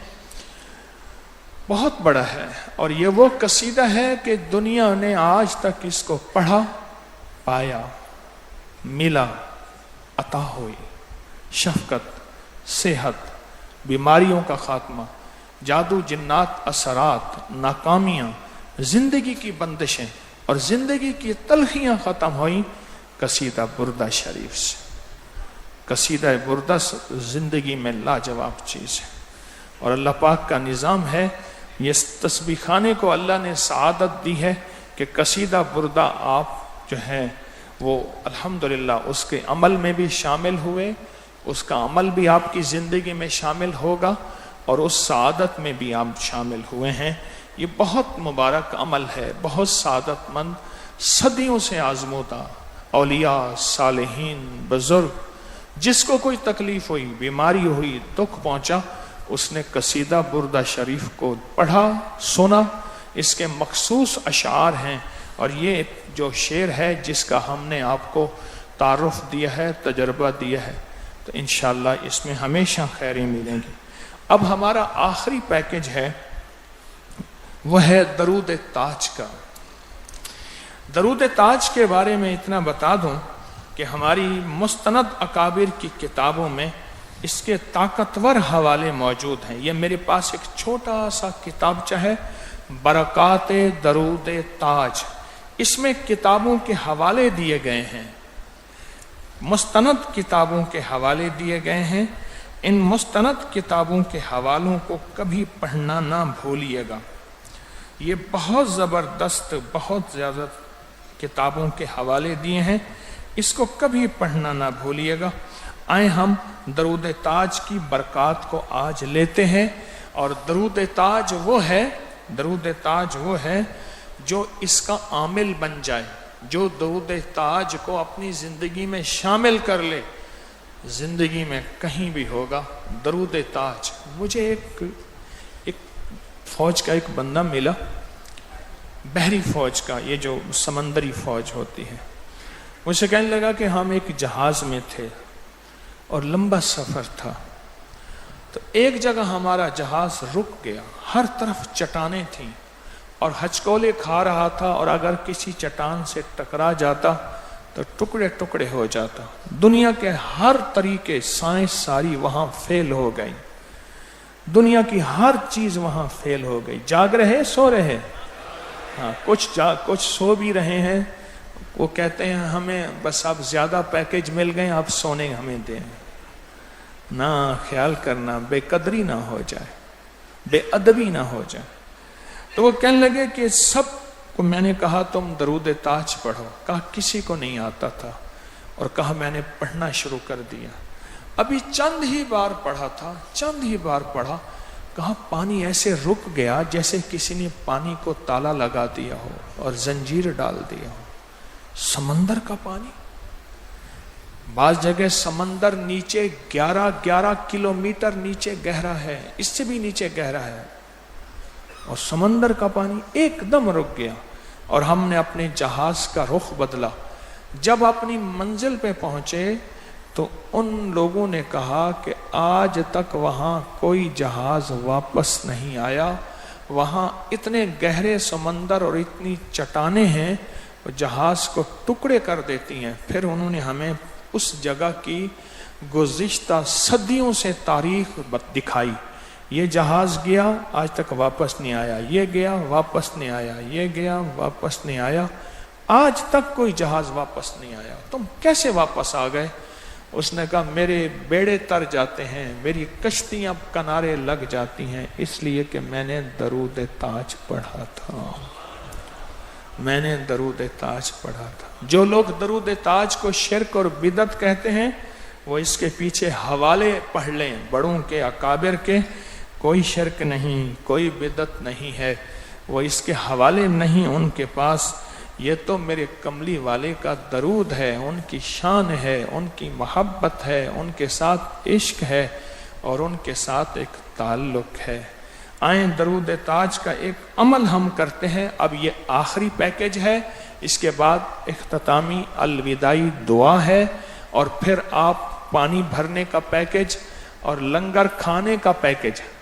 بہت بڑا ہے، اور یہ وہ قصیدہ ہے کہ دنیا نے آج تک اس کو پڑھا، پایا، ملا، عطا ہوئی، شفقت، صحت، بیماریوں کا خاتمہ، جادو جنات اثرات، ناکامیاں، زندگی کی بندشیں اور زندگی کی تلخیاں ختم ہوئیں قصیدہ بردہ شریف سے۔ قصیدہ بردہ زندگی میں لاجواب چیز ہے، اور اللہ پاک کا نظام ہے، یہ تسبیح خانے کو اللہ نے سعادت دی ہے کہ قصیدہ بردہ آپ جو ہیں وہ الحمدللہ اس کے عمل میں بھی شامل ہوئے، اس کا عمل بھی آپ کی زندگی میں شامل ہوگا، اور اس سعادت میں بھی آپ شامل ہوئے ہیں۔ یہ بہت مبارک عمل ہے، بہت سعادت مند، صدیوں سے آزمودہ اولیاء، صالحین، بزرگ جس کو کوئی تکلیف ہوئی، بیماری ہوئی، دکھ پہنچا، اس نے قصیدہ بردہ شریف کو پڑھا، سنا۔ اس کے مخصوص اشعار ہیں، اور یہ جو شعر ہے جس کا ہم نے آپ کو تعارف دیا ہے، تجربہ دیا ہے، تو انشاءاللہ اس میں ہمیشہ خیریں ملیں گی۔ اب ہمارا آخری پیکج ہے، وہ ہے درود تاج کا۔ درود تاج کے بارے میں اتنا بتا دوں کہ ہماری مستند اکابر کی کتابوں میں اس کے طاقتور حوالے موجود ہیں۔ یہ میرے پاس ایک چھوٹا سا کتابچہ ہے، برکات درود تاج۔ اس میں کتابوں کے حوالے دیے گئے ہیں، مستند کتابوں کے حوالے دیے گئے ہیں۔ ان مستند کتابوں کے حوالوں کو کبھی پڑھنا نہ بھولیے گا۔ یہ بہت زبردست، بہت زیادہ کتابوں کے حوالے دیے ہیں، اس کو کبھی پڑھنا نہ بھولیے گا۔ آئیں ہم درود تاج کی برکات کو آج لیتے ہیں، اور درود تاج وہ ہے جو اس کا عامل بن جائے، جو درود تاج کو اپنی زندگی میں شامل کر لے، زندگی میں کہیں بھی ہوگا درود تاج۔ مجھے ایک فوج کا ایک بندہ ملا، بحری فوج کا، یہ جو سمندری فوج ہوتی ہے۔ مجھ سے کہنے لگا کہ ہم ایک جہاز میں تھے اور لمبا سفر تھا، تو ایک جگہ ہمارا جہاز رک گیا، ہر طرف چٹانیں تھیں اور ہچکولے کھا رہا تھا، اور اگر کسی چٹان سے ٹکرا جاتا تو ٹکڑے ٹکڑے ہو جاتا۔ دنیا کے ہر طریقے، سائنس ساری وہاں فیل ہو گئی، دنیا کی ہر چیز وہاں فیل ہو گئی۔ جاگ رہے، سو رہے؟ ہاں، کچھ سو بھی رہے ہیں، وہ کہتے ہیں ہمیں بس اب زیادہ پیکج مل گئے، آپ سونے ہمیں دیں۔ نہ خیال کرنا بے قدری نہ ہو جائے، بے ادبی نہ ہو جائے۔ تو وہ کہنے لگے کہ سب کو میں نے کہا تم درود تاج پڑھو، کہا کسی کو نہیں آتا تھا، اور کہا میں نے پڑھنا شروع کر دیا۔ ابھی چند ہی بار پڑھا تھا، چند ہی بار پڑھا، کہا پانی ایسے رک گیا جیسے کسی نے پانی کو تالا لگا دیا ہو اور زنجیر ڈال دیا ہو۔ سمندر کا پانی، بعض جگہ سمندر نیچے 11 کلومیٹر نیچے گہرا ہے، اس سے بھی نیچے گہرا ہے، اور سمندر کا پانی ایک دم رک گیا، اور ہم نے اپنے جہاز کا رخ بدلا۔ جب اپنی منزل پہ پہنچے تو ان لوگوں نے کہا کہ آج تک وہاں کوئی جہاز واپس نہیں آیا، وہاں اتنے گہرے سمندر اور اتنی چٹانیں ہیں، وہ جہاز کو ٹکڑے کر دیتی ہیں۔ پھر انہوں نے ہمیں اس جگہ کی گزشتہ صدیوں سے تاریخ دکھائی۔ یہ جہاز گیا، آج تک واپس نہیں آیا، یہ گیا واپس نہیں آیا، یہ گیا واپس نہیں آیا، آج تک کوئی جہاز واپس نہیں آیا، تم کیسے واپس آ گئے؟ اس نے کہا میرے بیڑے تر جاتے ہیں، میری کشتیاں کنارے لگ جاتی ہیں، اس لیے کہ میں نے درود تاج پڑھا تھا، میں نے درود تاج پڑھا تھا۔ جو لوگ درود تاج کو شرک اور بدعت کہتے ہیں، وہ اس کے پیچھے حوالے پڑھ لیں، بڑوں کے، اکابر کے۔ کوئی شرک نہیں، کوئی بدعت نہیں ہے، وہ اس کے حوالے نہیں ان کے پاس۔ یہ تو میرے کملی والے کا درود ہے، ان کی شان ہے، ان کی محبت ہے، ان کے ساتھ عشق ہے، اور ان کے ساتھ ایک تعلق ہے۔ آئیں درود تاج کا ایک عمل ہم کرتے ہیں۔ اب یہ آخری پیکج ہے، اس کے بعد اختتامی الوداعی دعا ہے، اور پھر آپ پانی بھرنے کا پیکج اور لنگر کھانے کا پیکج ہے۔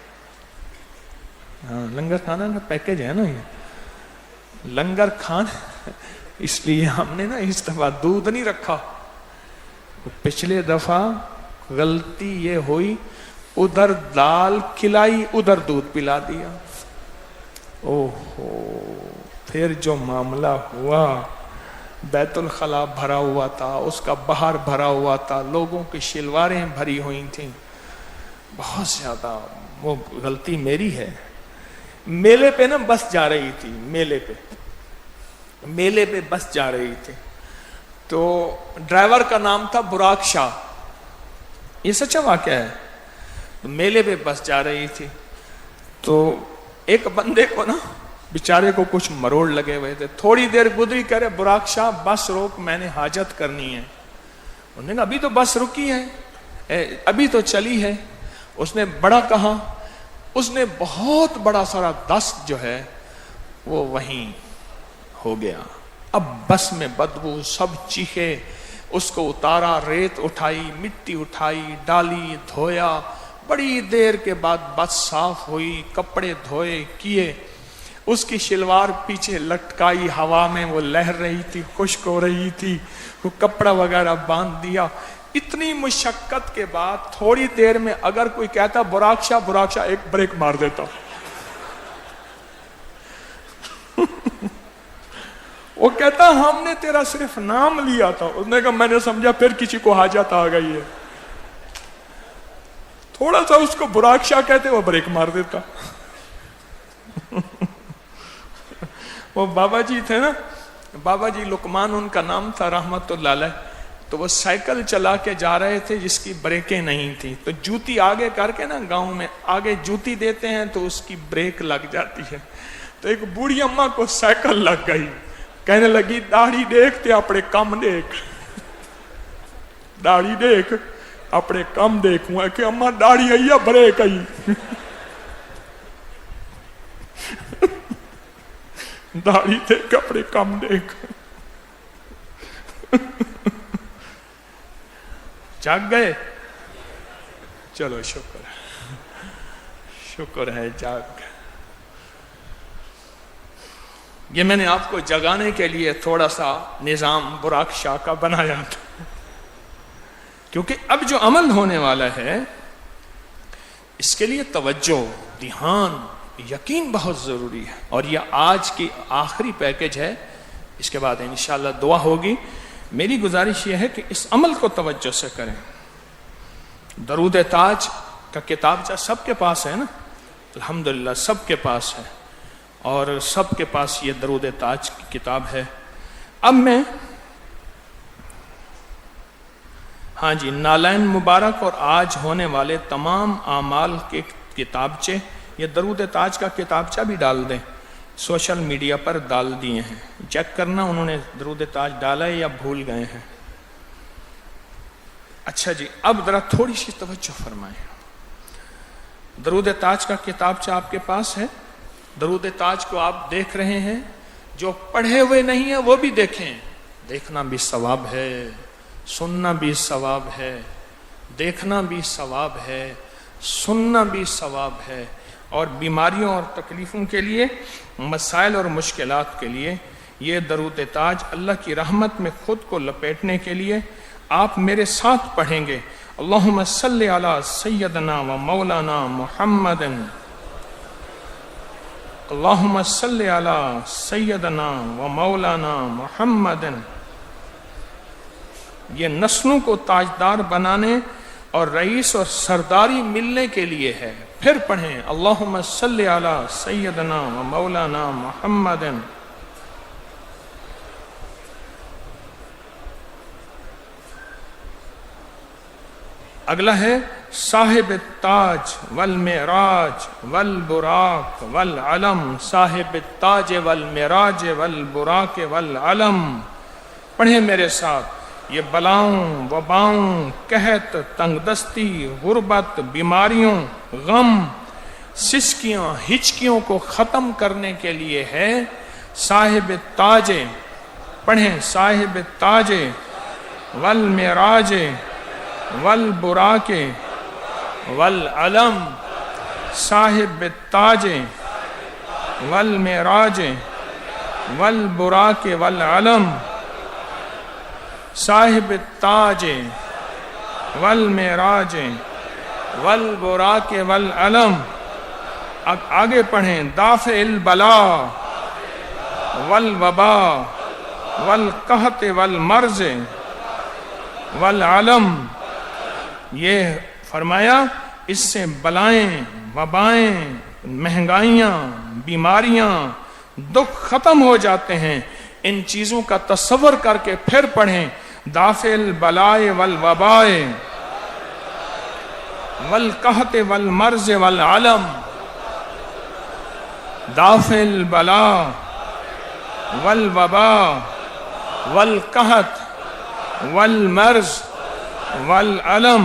ہاں، لنگر کھانا کا پیکج ہے نا، یہ لنگر کھانا، اس لیے ہم نے نا اس دفعہ دودھ نہیں رکھا۔ پچھلے دفعہ غلطی یہ ہوئی، ادھر دال کھلائی، ادھر دودھ پلا دیا۔ اوہو، پھر جو معاملہ ہوا، بیت الخلا بھرا ہوا تھا، اس کا باہر بھرا ہوا تھا، لوگوں کی شلواریں بھری ہوئی تھیں، بہت زیادہ۔ وہ غلطی میری ہے۔ میلے پہ نا بس جا رہی تھی، میلے پہ بس جا رہی تھی، تو ڈرائیور کا نام تھا براق شاہ، یہ سچا واقعہ ہے۔ میلے پہ بس جا رہی تھی، تو ایک بندے کو نا بیچارے کو کچھ مروڑ لگے ہوئے تھے، تھوڑی دیر گزری، کرے براق شاہ بس روک، میں نے حاجت کرنی ہے۔ انہوں نے کہا ابھی تو بس رکی ہے۔ ابھی تو چلی ہے، اس نے بڑا کہا، اس نے بہت بڑا سارا دست جو ہے وہ وہیں ہو گیا. اب بس میں بدبو، سب چیخے، اس کو اتارا، ریت اٹھائی، مٹی اٹھائی، ڈالی، دھویا. بڑی دیر کے بعد بس صاف ہوئی، کپڑے دھوئے کیے، اس کی شلوار پیچھے لٹکائی، ہوا میں وہ لہر رہی تھی، خشک ہو رہی تھی، وہ کپڑا وغیرہ باندھ دیا. اتنی مشقت کے بعد تھوڑی دیر میں اگر کوئی کہتا براکشا براکشا، ایک بریک مار دیتا. وہ کہتا ہم نے تیرا صرف نام لیا تھا. اس نے کہا میں نے سمجھا پھر کسی کو حاجت آ گئی ہے. تھوڑا سا اس کو براکشا کہتے، وہ بریک مار دیتا. وہ بابا جی تھے نا، بابا جی لقمان ان کا نام تھا رحمت اللہ علیہ. تو وہ سائیکل چلا کے جا رہے تھے جس کی بریکیں نہیں تھی، تو جوتی آگے کر کے نا، گاؤں میں آگے جوتی دیتے ہیں تو اس کی بریک لگ جاتی ہے. تو ایک بوڑھی اماں کو سائیکل لگ گئی، کہنے لگی داڑھی دیکھ تے اپنے کم دیکھ، داڑھی دیکھ اپنے کم دیکھوں. کہ اماں داڑھی آئی یا بریک آئی؟ داڑھی دیکھ اپنے کم دیکھ. جاگ گئے؟ چلو شکر ہے جاگ گئے. یہ میں نے آپ کو جگانے کے لیے تھوڑا سا نظام براق شاہ کا بنایا تھا، کیونکہ اب جو عمل ہونے والا ہے اس کے لیے توجہ، دھیان، یقین بہت ضروری ہے. اور یہ آج کی آخری پیکج ہے، اس کے بعد انشاءاللہ دعا ہوگی. میری گزارش یہ ہے کہ اس عمل کو توجہ سے کریں. درود تاج کا کتابچہ سب کے پاس ہے نا؟ الحمدللہ سب کے پاس ہے، اور سب کے پاس یہ درود تاج کی کتاب ہے. اب میں ہاں جی، نالین مبارک اور آج ہونے والے تمام اعمال کے کتابچے، یہ درود تاج کا کتابچہ بھی ڈال دیں، سوشل میڈیا پر ڈال دیے ہیں، چیک کرنا انہوں نے درود تاج ڈالا ہے یا بھول گئے ہیں. اچھا جی، اب ذرا تھوڑی سی توجہ فرمائیں. درود تاج کا کتابچہ آپ کے پاس ہے. درود تاج کو آپ دیکھ رہے ہیں، جو پڑھے ہوئے نہیں ہیں وہ بھی دیکھیں. دیکھنا بھی ثواب ہے، سننا بھی ثواب ہے، دیکھنا بھی ثواب ہے، سننا بھی ثواب ہے. اور بیماریوں اور تکلیفوں کے لیے، مسائل اور مشکلات کے لیے یہ درود تاج اللہ کی رحمت میں خود کو لپیٹنے کے لیے آپ میرے ساتھ پڑھیں گے. اللہم صلی علی سیدنا و مولانا محمد. اللہم صلی علی سیدنا و مولانا محمد. یہ نسلوں کو تاجدار بنانے اور رئیس اور سرداری ملنے کے لیے ہے. پھر پڑھیں اللہم صلی علی سیدنا و مولانا محمد. اگلا ہے صاحب التاج والمعراج والبراق والعلم. صاحب التاج والمعراج والبراق والعلم. پڑھیں میرے ساتھ. یہ بلاؤں، وباؤں، قحط، تنگ دستی، غربت، بیماریوں، غم، سسکیاں، ہچکیوں کو ختم کرنے کے لیے ہے. صاحب التاج، پڑھیں صاحب التاج والمعراج والبراق والعلم. صاحب التاج والمعراج والبراق والعلم. صاحب التاج والمعراج والبراق والعلم. اب آگے پڑھیں دافع البلاء والوباء والقحط والمرض والعلم. یہ فرمایا اس سے بلائیں، وبائیں، مہنگائیاں، بیماریاں، دکھ ختم ہو جاتے ہیں. ان چیزوں کا تصور کر کے پھر پڑھیں دافع البلاء والوباء والقحط والمرض والعلم. دافع البلاء والوباء والقحط والمرض والعلم.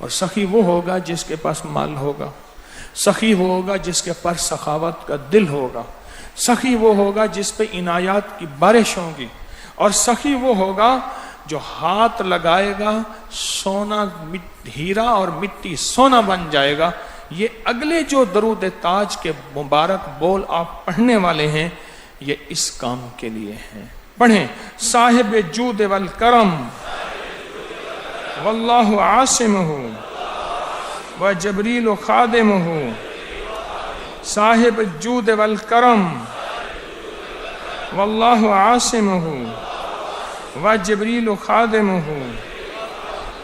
اور سخی وہ ہوگا جس کے پاس مال ہوگا، سخی وہ ہوگا جس کے پر سخاوت کا دل ہوگا، سخی وہ ہوگا جس پہ عنایات کی بارش ہوگی، اور سخی وہ ہوگا جو ہاتھ لگائے گا سونا ہیرا اور مٹی سونا بن جائے گا۔ یہ اگلے جو درود تاج کے مبارک بول آپ پڑھنے والے ہیں یہ اس کام کے لیے ہیں۔ پڑھیں، صاحب جود والکرم واللہ عاصمہ و جبریل خادمہ، صاحب جود والکرم واللہ عاصمہ و جبریل خادمہ،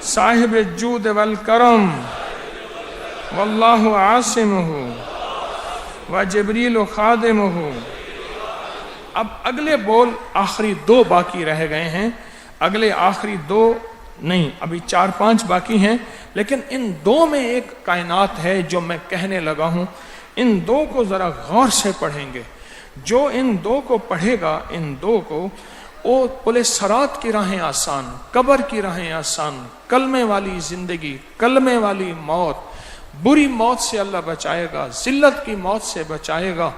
صاحب جود والکرم واللہ عاصمہ و جبریل خادمہ۔ اب اگلے بول آخری دو باقی رہ گئے ہیں، اگلے آخری دو نہیں، ابھی 4-5 باقی ہیں، لیکن ان دو میں ایک کائنات ہے جو میں کہنے لگا ہوں، ان دو کو ذرا غور سے پڑھیں گے۔ جو ان دو کو پڑھے گا، ان دو کو، وہ پل صراط کی راہیں آسان، قبر کی راہیں آسان، کلمے والی زندگی، کلمے والی موت، بری موت سے اللہ بچائے گا، ذلت کی موت سے بچائے گا،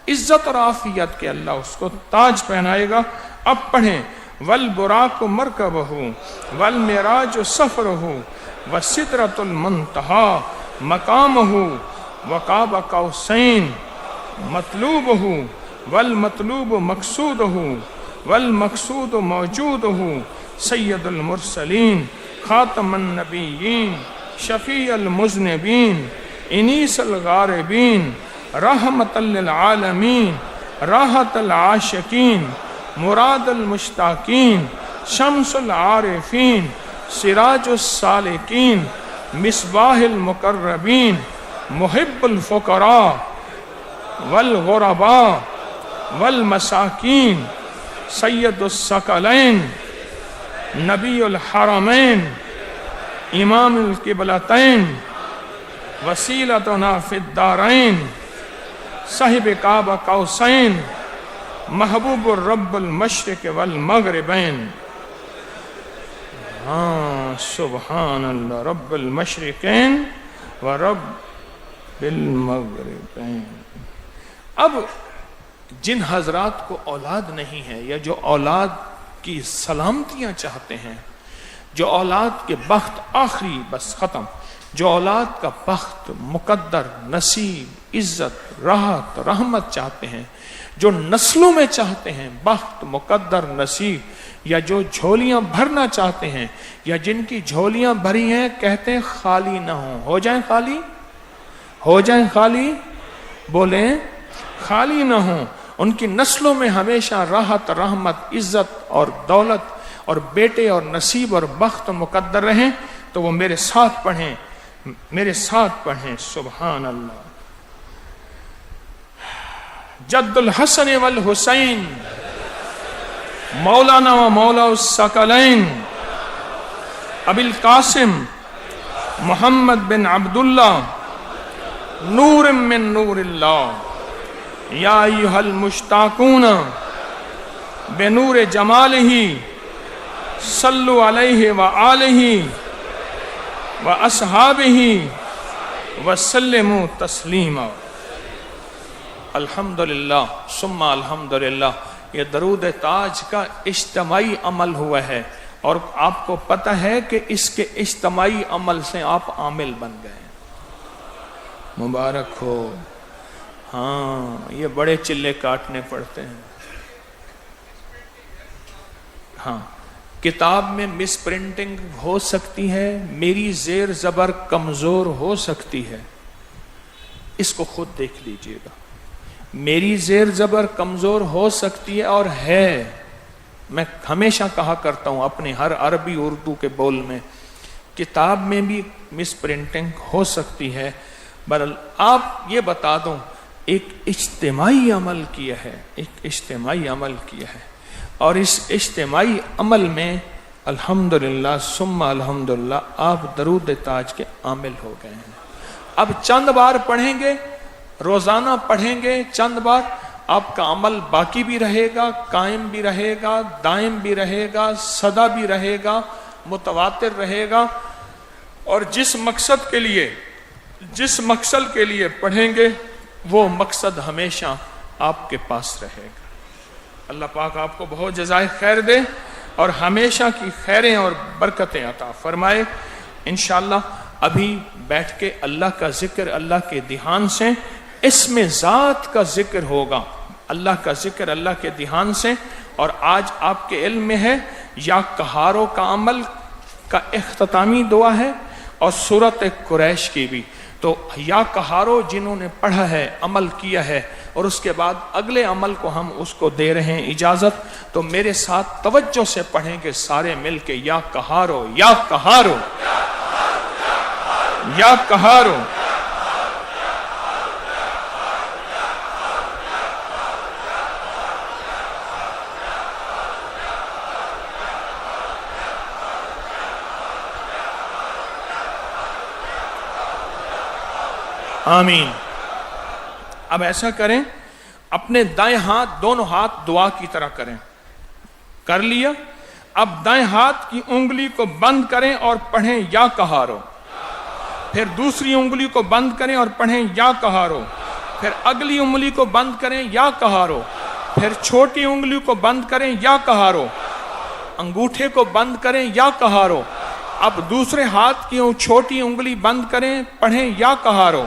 عزت اور عافیت کے اللہ اس کو تاج پہنائے گا۔ اب پڑھیں، والبراق مرکبہ والمعراج سفرہ وسدرۃ المنتہی مقامہ وقاب قوسین مطلوبہ والمطلوب مقصودہ والمقصود موجودہ سید المرسلین خاتم النبیین شفیع المذنبین انیس الغاربین رحمت للعالمین راحت العاشقین مراد المشتاقین شمس العارفین سراج السالکین مصباح المقربین محب الفقراء والغرباء والمساکین سید الثقلین نبی الحرمین امام القبلتین وسیلتنا فی الدارین صاحب قاب قوسین محبوب الرب المشرق والمغربین۔ ہاں، سبحان اللہ، رب المشرقین و رب المغربین۔ اب جن حضرات کو اولاد نہیں ہے یا جو اولاد کی سلامتیاں چاہتے ہیں، جو اولاد کے بخت آخری بس ختم، جو اولاد کا بخت مقدر نصیب عزت راحت رحمت چاہتے ہیں، جو نسلوں میں چاہتے ہیں بخت مقدر نصیب، یا جو جھولیاں بھرنا چاہتے ہیں یا جن کی جھولیاں بھری ہیں کہتے ہیں خالی نہ ہو جائیں خالی، ہو جائیں خالی، بولیں خالی نہ ہوں، ان کی نسلوں میں ہمیشہ راحت رحمت عزت اور دولت اور بیٹے اور نصیب اور بخت مقدر رہیں، تو وہ میرے ساتھ پڑھیں، میرے ساتھ پڑھیں، سبحان اللہ۔ جد الحسن والحسین مولانا و مولا الثقلین ابی القاسم محمد بن عبداللہ نور من نور اللہ یا ایہا المشتاقون بنور جمالہ صلو علیہ وآلہ واصحابہ وسلموا تسلیما۔ الحمدللہ ثم الحمدللہ، یہ درود تاج کا اجتماعی عمل ہوا ہے، اور آپ کو پتہ ہے کہ اس کے اجتماعی عمل سے آپ عامل بن گئے، مبارک ہو۔ ہاں، یہ بڑے چلے کاٹنے پڑتے ہیں۔ ہاں، کتاب میں مس پرنٹنگ ہو سکتی ہے، میری زیر زبر کمزور ہو سکتی ہے، اس کو خود دیکھ لیجئے گا۔ میری زیر زبر کمزور ہو سکتی ہے اور ہے، میں ہمیشہ کہا کرتا ہوں اپنے ہر عربی اردو کے بول میں، کتاب میں بھی مس پرنٹنگ ہو سکتی ہے، بہرحال آپ یہ بتا دوں ایک اجتماعی عمل کیا ہے، ایک اجتماعی عمل کیا ہے، اور اس اجتماعی عمل میں الحمدللہ ثم الحمدللہ آپ درود تاج کے عامل ہو گئے ہیں۔ اب چند بار پڑھیں گے، روزانہ پڑھیں گے چند بار، آپ کا عمل باقی بھی رہے گا، قائم بھی رہے گا، دائم بھی رہے گا، سدا بھی رہے گا، متواتر رہے گا۔ اور جس مقصد کے لیے پڑھیں گے وہ مقصد ہمیشہ آپ کے پاس رہے گا۔ اللہ پاک آپ کو بہت جزائے خیر دے اور ہمیشہ کی خیریں اور برکتیں عطا فرمائے۔ انشاءاللہ ابھی بیٹھ کے اللہ کا ذکر، اللہ کے دھیان سے، اسم ذات کا ذکر ہوگا، اللہ کا ذکر اللہ کے دھیان سے۔ اور آج آپ کے علم میں ہے یا قہاروں کا عمل کا اختتامی دعا ہے اور سورۃ قریش کی بھی۔ تو یا قہارو جنہوں نے پڑھا ہے، عمل کیا ہے، اور اس کے بعد اگلے عمل کو ہم اس کو دے رہے ہیں اجازت، تو میرے ساتھ توجہ سے پڑھیں گے سارے مل کے، یا قہارو یا قہارو یا قہارو۔ آمین۔ اب ایسا کریں، اپنے دائیں ہاتھ، دونوں ہاتھ دعا کی طرح کریں۔ کر لیا؟ اب دائیں ہاتھ کی انگلی کو بند کریں اور پڑھیں یا قہارو، پھر دوسری انگلی کو بند کریں اور پڑھیں یا قہارو، پھر اگلی انگلی کو بند کریں یا قہارو، پھر چھوٹی انگلی کو بند کریں یا قہارو، انگوٹھے کو بند کریں یا قہارو۔ اب دوسرے ہاتھ کی چھوٹی انگلی بند کریں، پڑھیں یا قہارو،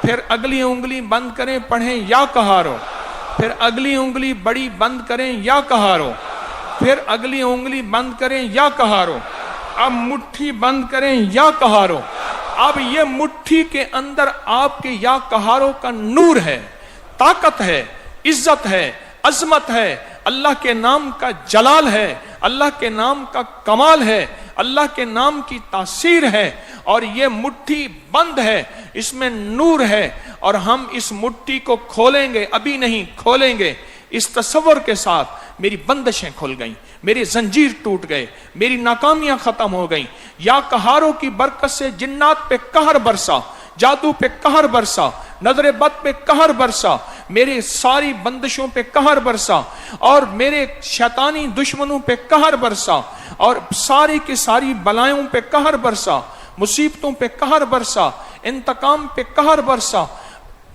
پھر اگلی انگلی بند کریں، پڑھیں یا قہارو، پھر اگلی انگلی بڑی بند کریں یا قہارو، پھر اگلی انگلی بند کریں یا قہارو۔ اب مٹھی بند کریں یا قہارو۔ اب یہ مٹھی کے اندر آپ کے یا قہارو کا نور ہے، طاقت ہے، عزت ہے، عظمت ہے، اللہ کے نام کا جلال ہے، اللہ کے نام کا کمال ہے، اللہ کے نام کی تاثیر ہے، اور یہ مٹھی بند ہے، اس میں نور ہے، اور ہم اس مٹھی کو کھولیں گے، ابھی نہیں کھولیں گے، اس تصور کے ساتھ میری بندشیں کھل گئیں، میری زنجیر ٹوٹ گئے، میری ناکامیاں ختم ہو گئیں۔ یا قہاروں کی برکت سے جنات پہ قہر برسا، جادو پہ قہر برسا، نظر بد پہ قہر برسا، میرے ساری بندشوں پہ قہر برسا، اور میرے شیطانی دشمنوں پہ قہر برسا، اور ساری کی ساری بلائیوں پہ قہر برسا، مصیبتوں پہ قہر برسا، انتقام پہ قہر برسا،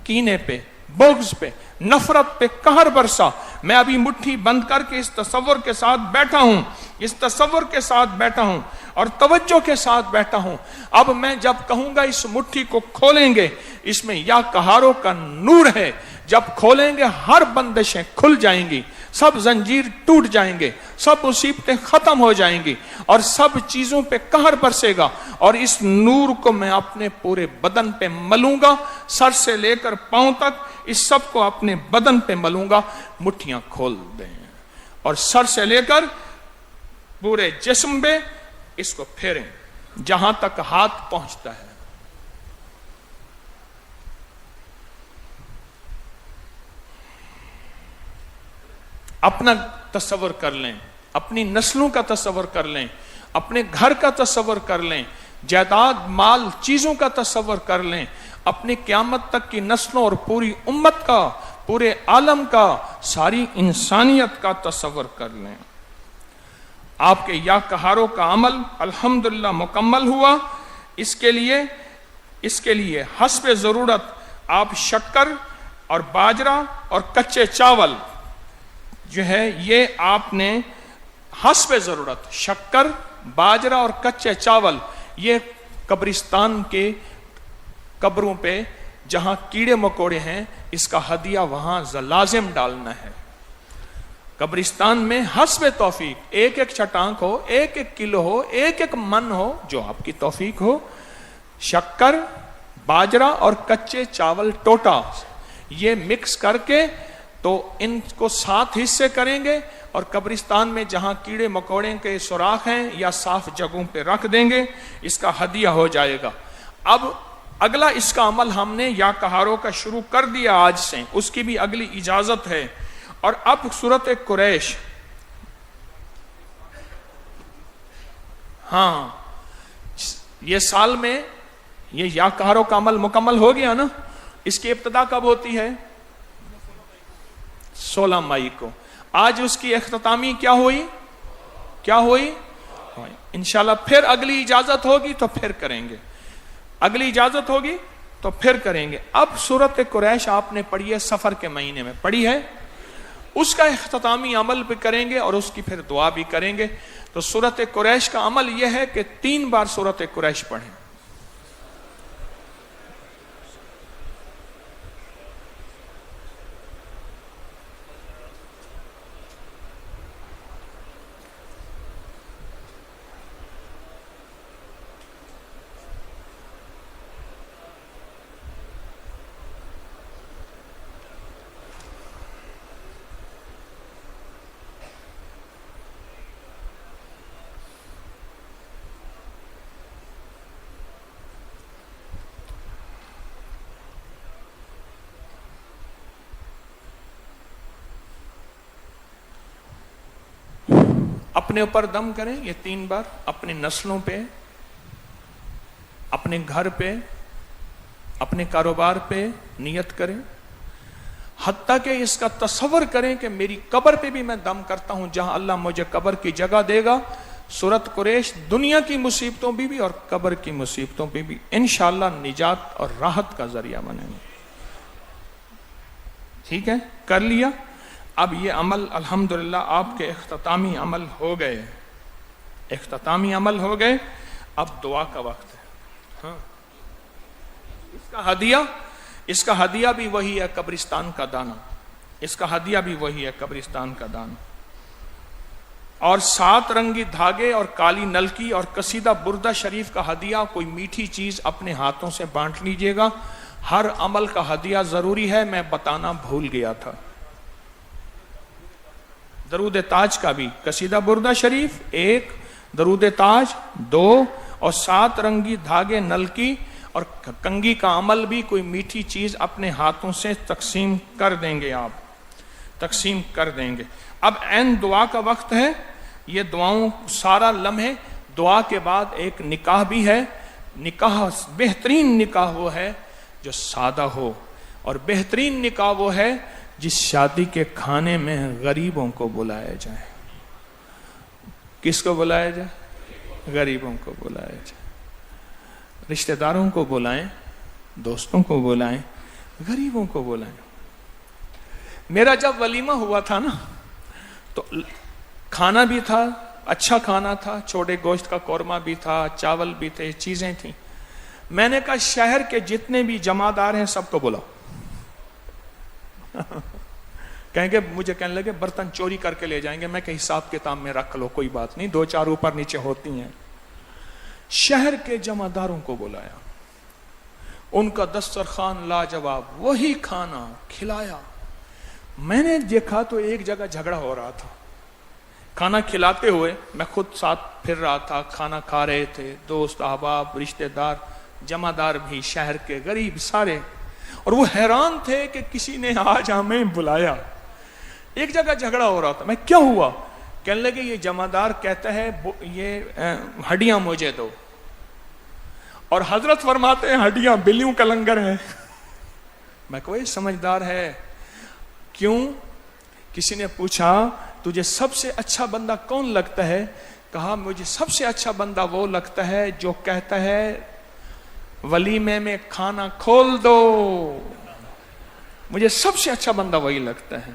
کینے پہ، بغض پہ، نفرت پہ قہر برسا۔ میں ابھی مٹھی بند کر کے اس تصور کے ساتھ بیٹھا ہوں، اس تصور کے ساتھ بیٹھا ہوں اور توجہ کے ساتھ بیٹھا ہوں۔ اب میں جب کہوں گا اس مٹھی کو کھولیں گے، اس میں یا قہاروں کا نور ہے، جب کھولیں گے ہر بندشیں کھل جائیں گی، سب زنجیر ٹوٹ جائیں گے، سب مصیبتیں ختم ہو جائیں گی، اور سب چیزوں پہ قہر برسے گا، اور اس نور کو میں اپنے پورے بدن پہ ملوں گا، سر سے لے کر پاؤں تک اس سب کو اپنے بدن پہ ملوں گا۔ مٹھیاں کھول دیں اور سر سے لے کر پورے جسم پہ اس کو پھیریں جہاں تک ہاتھ پہنچتا ہے۔ اپنا تصور کر لیں، اپنی نسلوں کا تصور کر لیں، اپنے گھر کا تصور کر لیں، جائیداد مال چیزوں کا تصور کر لیں، اپنی قیامت تک کی نسلوں اور پوری امت کا، پورے عالم کا، ساری انسانیت کا تصور کر لیں۔ آپ کے یا قہاروں کا عمل الحمدللہ مکمل ہوا۔ اس کے لیے حسب ضرورت آپ شکر اور باجرہ اور کچے چاول جو ہے یہ آپ نے حسب ضرورت شکر، باجرہ اور کچے چاول یہ قبرستان کے قبروں پہ جہاں کیڑے مکوڑے ہیں اس کا ہدیہ وہاں لازم ڈالنا ہے۔ قبرستان میں حسب توفیق ایک ایک چٹانک ہو، ایک ایک کلو ہو، ایک ایک من ہو، جو آپ کی توفیق ہو، شکر، باجرہ اور کچے چاول ٹوٹا یہ مکس کر کے تو ان کو 7 حصے کریں گے اور قبرستان میں جہاں کیڑے مکوڑے کے سوراخ ہیں یا صاف جگہوں پہ رکھ دیں گے، اس کا ہدیہ ہو جائے گا۔ اب اگلا اس کا عمل ہم نے یا قہاروں کا شروع کر دیا آج سے، اس کی بھی اگلی اجازت ہے۔ اور اب سورۃ قریش، ہاں یہ سال میں یہ یا قہاروں کا عمل مکمل ہو گیا نا۔ اس کی ابتدا کب ہوتی ہے؟ 16 مئی کو۔ آج اس کی اختتامی کیا ہوئی؟ انشاءاللہ پھر اگلی اجازت ہوگی تو پھر کریں گے، اگلی اجازت ہوگی تو پھر کریں گے۔ اب سورۃ قریش آپ نے پڑھی ہے، سفر کے مہینے میں پڑھی ہے، اس کا اختتامی عمل بھی کریں گے اور اس کی پھر دعا بھی کریں گے۔ تو سورۃ قریش کا عمل یہ ہے کہ 3 بار سورۃ قریش پڑھیں۔ اپنے اوپر دم کریں یہ 3 بار، اپنی نسلوں پہ، اپنے گھر پہ، اپنے کاروبار پہ نیت کریں، حتیٰ کہ اس کا تصور کریں کہ میری قبر پہ بھی میں دم کرتا ہوں، جہاں اللہ مجھے قبر کی جگہ دے گا۔ سورۃ قریش دنیا کی مصیبتوں پہ بھی اور قبر کی مصیبتوں پہ بھی انشاءاللہ نجات اور راحت کا ذریعہ بنے گا۔ ٹھیک ہے، کر لیا۔ اب یہ عمل الحمدللہ آپ کے اختتامی عمل ہو گئے، اختتامی عمل ہو گئے۔ اب دعا کا وقت ہے۔ ہاں، اس کا ہدیہ بھی وہی ہے، قبرستان کا دانہ، اس کا ہدیہ بھی وہی ہے، قبرستان کا دانہ۔ اور 7 رنگی دھاگے اور کالی نلکی اور قصیدہ بردہ شریف کا ہدیہ، کوئی میٹھی چیز اپنے ہاتھوں سے بانٹ لیجئے گا۔ ہر عمل کا ہدیہ ضروری ہے، میں بتانا بھول گیا تھا۔ درود تاج کا بھی، قصیدہ بردہ شریف 1، درود تاج 2، اور 7 رنگی دھاگے، نلکی اور کنگھی کا عمل بھی، کوئی میٹھی چیز اپنے ہاتھوں سے تقسیم کر دیں گے، آپ تقسیم کر دیں گے۔ اب عین دعا کا وقت ہے، یہ دعاؤں سارا لمحے۔ دعا کے بعد ایک نکاح بھی ہے۔ نکاح، بہترین نکاح وہ ہے جو سادہ ہو، اور بہترین نکاح وہ ہے جس شادی کے کھانے میں غریبوں کو بلایا جائے۔ کس کو بلایا جائے؟ غریبوں کو بلایا جائے۔ رشتہ داروں کو بلائیں، دوستوں کو بلائیں، غریبوں کو بلائیں۔ میرا جب ولیمہ ہوا تھا نا، تو کھانا بھی تھا، اچھا کھانا تھا، چھوٹے گوشت کا قورمہ بھی تھا، چاول بھی تھے، چیزیں تھیں۔ میں نے کہا شہر کے جتنے بھی جمعدار ہیں سب کو بلاؤ۔ کہیں گے، مجھے کہنے لگے برتن چوری کر کے لے جائیں گے۔ میں کہ حساب کتاب میں رکھ لو، کوئی بات نہیں، 2-4 اوپر نیچے ہوتی ہیں۔ شہر کے جمعداروں کو بلایا، ان کا دسترخوان لاجواب، وہی کھانا کھلایا۔ میں نے دیکھا تو ایک جگہ جھگڑا ہو رہا تھا۔ کھانا کھلاتے ہوئے میں خود ساتھ پھر رہا تھا، کھانا کھا رہے تھے، دوست احباب، رشتہ دار، جمعدار بھی، شہر کے غریب سارے، اور وہ حیران تھے کہ کسی نے آج ہمیں بلایا۔ ایک جگہ جھگڑا ہو رہا تھا۔ میں کیا ہوا؟ کہنے لگے یہ جمعدار کہتا ہے یہ ہڈیاں مجھے دو، اور حضرت فرماتے ہیں ہڈیاں بلیوں کا لنگر ہے۔ میں کوئی سمجھدار ہے۔ کیوں؟ کسی نے پوچھا تجھے سب سے اچھا بندہ کون لگتا ہے؟ کہا مجھے سب سے اچھا بندہ وہ لگتا ہے جو کہتا ہے ولیمے میں کھانا کھول دو۔ مجھے سب سے اچھا بندہ وہی لگتا ہے۔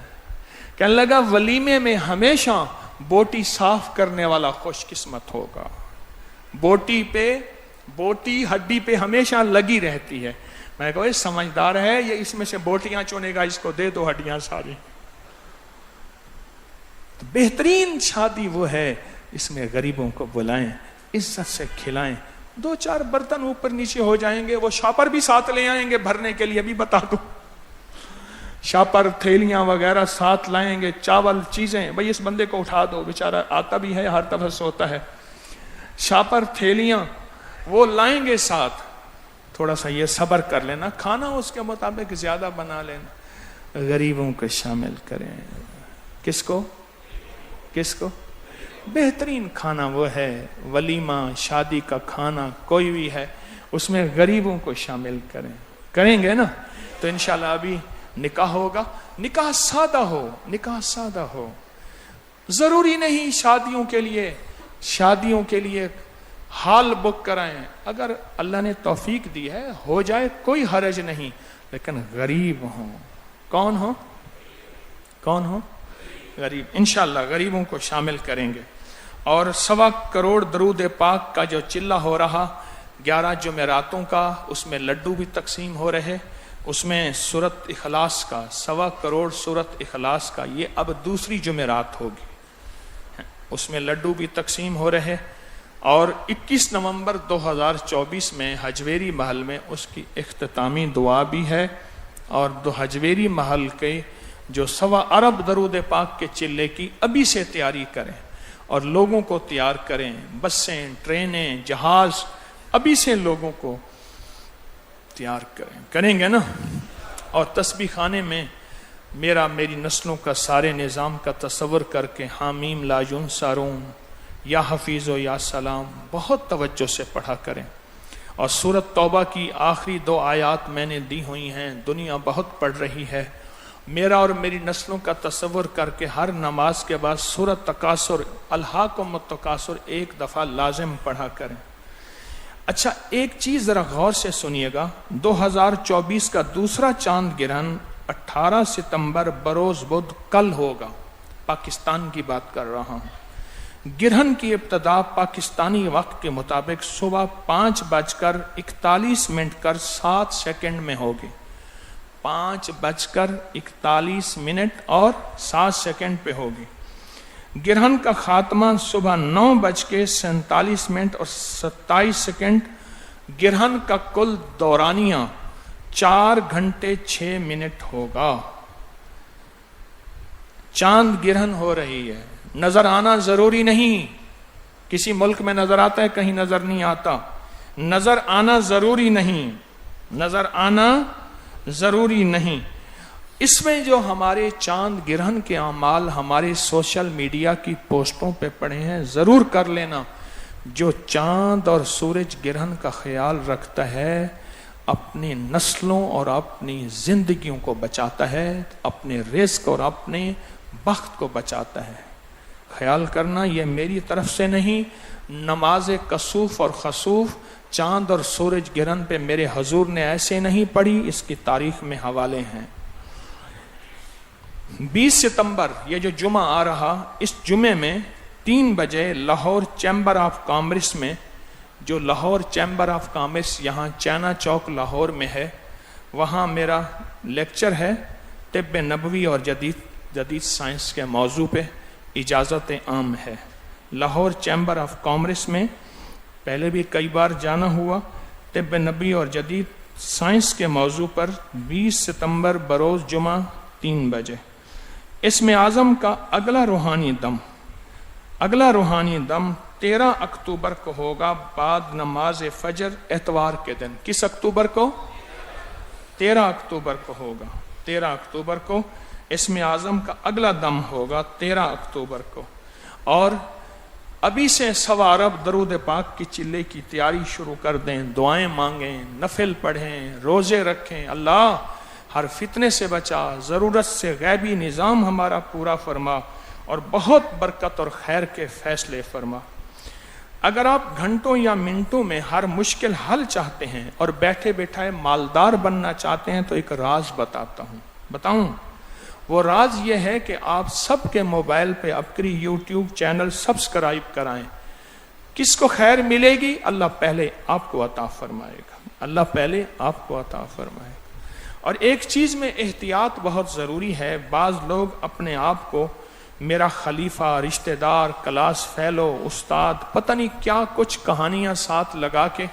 کہنے لگا ولیمے میں ہمیشہ بوٹی صاف کرنے والا خوش قسمت ہوگا۔ بوٹی ہڈی پہ ہمیشہ لگی رہتی ہے۔ میں کہا یہ سمجھدار ہے، یہ اس میں سے بوٹیاں چنے گا، اس کو دے دو ہڈیاں ساری۔ تو بہترین شادی وہ ہے اس میں غریبوں کو بلائیں، عزت سے کھلائیں۔ 2-4 برتن اوپر نیچے ہو جائیں گے، وہ شاپر بھی ساتھ لے آئیں گے بھرنے کے لیے، بھی بتا دو، شاپر تھیلیاں وغیرہ ساتھ لائیں گے، چاول، چیزیں۔ بھئی اس بندے کو اٹھا دو، بیچارہ آتا بھی ہے، ہر طرف سوتا ہے۔ شاپر، تھیلیاں وہ لائیں گے ساتھ۔ تھوڑا سا یہ صبر کر لینا، کھانا اس کے مطابق زیادہ بنا لینا۔ غریبوں کو شامل کریں۔ کس کو؟ بہترین کھانا وہ ہے، ولیمہ، شادی کا کھانا کوئی بھی ہے، اس میں غریبوں کو شامل کریں گے نا، تو انشاءاللہ ابھی نکاح ہوگا۔ نکاح سادہ ہو، ضروری نہیں شادیوں کے لیے شادیوں کے لیے ہال بک کرائیں. اگر اللہ نے توفیق دی ہے ہو جائے کوئی حرج نہیں, لیکن غریب ہوں. کون ہو غریب. انشاءاللہ غریبوں کو شامل کریں گے. اور 1.25 کروڑ درود پاک کا جو چلہ ہو رہا 11 جمعراتوں کا, اس میں لڈو بھی تقسیم ہو رہے, اس میں سورت اخلاص کا 1.25 کروڑ سورت اخلاص کا, یہ اب دوسری جمعرات ہوگی, اس میں لڈو بھی تقسیم ہو رہے. اور 21 نومبر 2024 میں حجویری محل میں اس کی اختتامی دعا بھی ہے. اور حجویری محل کے جو 1.25 ارب درود پاک کے چلے کی ابھی سے تیاری کریں اور لوگوں کو تیار کریں, بسیں, ٹرینیں, جہاز, ابھی سے لوگوں کو تیار کریں گے نا. اور تسبیح خانے میں میری نسلوں کا سارے نظام کا تصور کر کے حامیم لا ینصرون, یا حفیظ و یا سلام بہت توجہ سے پڑھا کریں. اور سورت توبہ کی آخری 2 آیات میں نے دی ہوئی ہیں, دنیا بہت پڑھ رہی ہے. میرا اور میری نسلوں کا تصور کر کے ہر نماز کے بعد سورت تکاثر الہاکم التکاثر 1 دفعہ لازم پڑھا کریں. اچھا ایک چیز ذرا غور سے سنیے گا, 2024 کا دوسرا چاند گرہن 18 ستمبر بروز بدھ کل ہوگا. پاکستان کی بات کر رہا ہوں. گرہن کی ابتدا پاکستانی وقت کے مطابق صبح 5:41 میں ہوگی. 5:41 اور 7 پہ ہوگی. گرہن کا خاتمہ صبح 9:47 اور 27. گرہن کا کل دورانیہ 4 گھنٹے 6 ہوگا. چاند گرہن ہو رہی ہے, نظر آنا ضروری نہیں. کسی ملک میں نظر آتا ہے, کہیں نظر نہیں آتا. نظر آنا ضروری نہیں, نظر آنا ضروری نہیں. اس میں جو ہمارے چاند گرہن کے اعمال ہمارے سوشل میڈیا کی پوسٹوں پہ پڑے ہیں, ضرور کر لینا. جو چاند اور سورج گرہن کا خیال رکھتا ہے اپنی نسلوں اور اپنی زندگیوں کو بچاتا ہے, اپنے رزق اور اپنے بخت کو بچاتا ہے. خیال کرنا, یہ میری طرف سے نہیں, نماز کسوف اور خسوف چاند اور سورج گرہن پہ میرے حضور نے ایسے نہیں پڑھی, اس کی تاریخ میں حوالے ہیں. 20 ستمبر یہ جو جمعہ آ رہا, اس جمعے میں 3 بجے لاہور چیمبر آف کامرس میں, جو لاہور چیمبر آف کامرس یہاں چینا چوک لاہور میں ہے, وہاں میرا لیکچر ہے طب نبوی اور جدید سائنس کے موضوع پہ. اجازت عام ہے. لاہور چیمبر آف کامرس میں پہلے بھی کئی بار جانا ہوا. طب نبوی اور جدید سائنس کے موضوع پر 20 ستمبر بروز جمعہ 3 بجے. اسم اعظم کا اگلا روحانی دم 13 اکتوبر کو ہوگا, بعد نماز فجر اتوار کے دن. کس اکتوبر کو؟ 13 اکتوبر کو ہوگا. 13 اکتوبر کو اسم اعظم کا اگلا دم ہوگا 13 اکتوبر کو. اور ابھی سے 1.25 ارب درود پاک کی چلے کی تیاری شروع کر دیں. دعائیں مانگیں, نفل پڑھیں, روزے رکھیں. اللہ ہر فتنے سے بچا, ضرورت سے غیبی نظام ہمارا پورا فرما اور بہت برکت اور خیر کے فیصلے فرما. اگر آپ گھنٹوں یا منٹوں میں ہر مشکل حل چاہتے ہیں اور بیٹھے بیٹھائے مالدار بننا چاہتے ہیں تو ایک راز بتاؤں. وہ راز یہ ہے کہ آپ سب کے موبائل پہ اپکری یوٹیوب چینل سبسکرائب کرائیں. کس کو خیر ملے گی؟ اللہ پہلے آپ کو عطا فرمائے گا. اور ایک چیز میں احتیاط بہت ضروری ہے. بعض لوگ اپنے آپ کو میرا خلیفہ, رشتہ دار, کلاس فیلو, استاد, پتہ نہیں کیا کچھ کہانیاں ساتھ لگا کے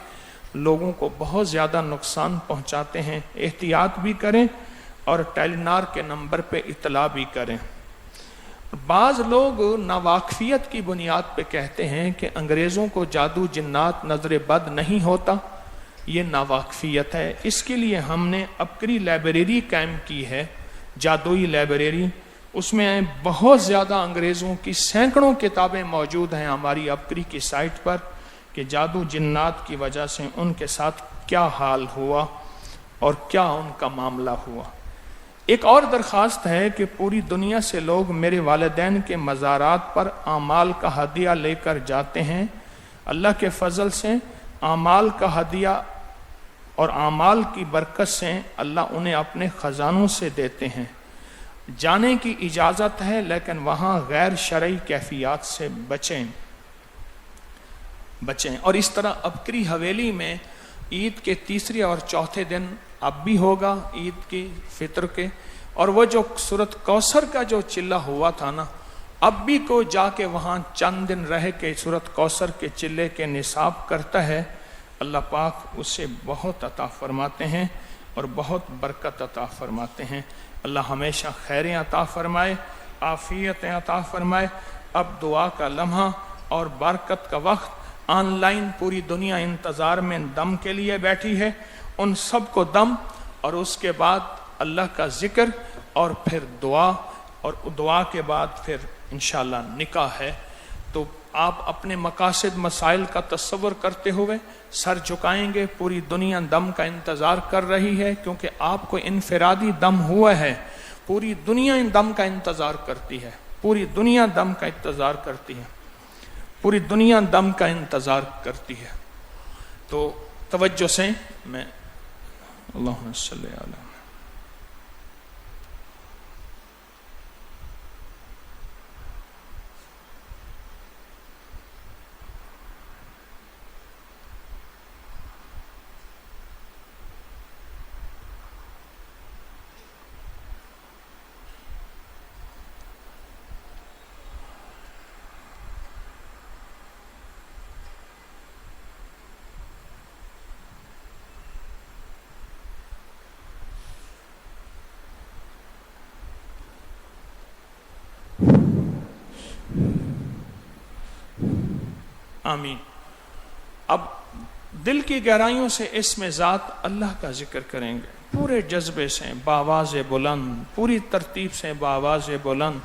لوگوں کو بہت زیادہ نقصان پہنچاتے ہیں. احتیاط بھی کریں اور ٹیلینار کے نمبر پہ اطلاع بھی کریں. بعض لوگ ناواقفیت کی بنیاد پہ کہتے ہیں کہ انگریزوں کو جادو جنات نظر بد نہیں ہوتا. یہ ناواقفیت ہے. اس کے لیے ہم نے اپکری لائبریری قائم کی ہے, جادوئی لائبریری. اس میں بہت زیادہ انگریزوں کی سینکڑوں کتابیں موجود ہیں ہماری اپکری کی سائٹ پر کہ جادو جنات کی وجہ سے ان کے ساتھ کیا حال ہوا اور کیا ان کا معاملہ ہوا. ایک اور درخواست ہے کہ پوری دنیا سے لوگ میرے والدین کے مزارات پر اعمال کا ہدیہ لے کر جاتے ہیں. اللہ کے فضل سے اعمال کا ہدیہ اور اعمال کی برکت سے اللہ انہیں اپنے خزانوں سے دیتے ہیں. جانے کی اجازت ہے لیکن وہاں غیر شرعی کیفیات سے بچیں. اور اس طرح ابکری حویلی میں عید کے تیسرے اور چوتھے دن اب بھی ہوگا عید کی فطر کے. اور وہ جو سورت کوثر کا جو چلہ ہوا تھا نا، اب بھی کوئی جا کے وہاں چند دن رہ کے سورت کوثر کے چلے کے نصاب کرتا ہے، اللہ پاک اسے بہت عطا فرماتے ہیں اور بہت برکت عطا فرماتے ہیں. اللہ ہمیشہ خیریں عطا فرمائے، عافیتیں عطا فرمائے. اب دعا کا لمحہ اور برکت کا وقت. آن لائن پوری دنیا انتظار میں دم کے لیے بیٹھی ہے. ان سب کو دم اور اس کے بعد اللہ کا ذکر اور پھر دعا، اور دعا کے بعد پھر انشاءاللہ نکاح ہے. تو آپ اپنے مقاصد مسائل کا تصور کرتے ہوئے سر جھکائیں گے. پوری دنیا دم کا انتظار کر رہی ہے کیونکہ آپ کو انفرادی دم ہوا ہے. پوری دنیا ان دم کا انتظار کرتی ہے. پوری دنیا دم کا انتظار کرتی ہے. پوری دنیا دم کا انتظار کرتی ہے. تو توجہ سے میں اللہم صلی علی آمین. اب دل کی گہرائیوں سے اسم ذات اللہ کا ذکر کریں گے پورے جذبے سے بآواز بلند، پوری ترتیب سے بآواز بلند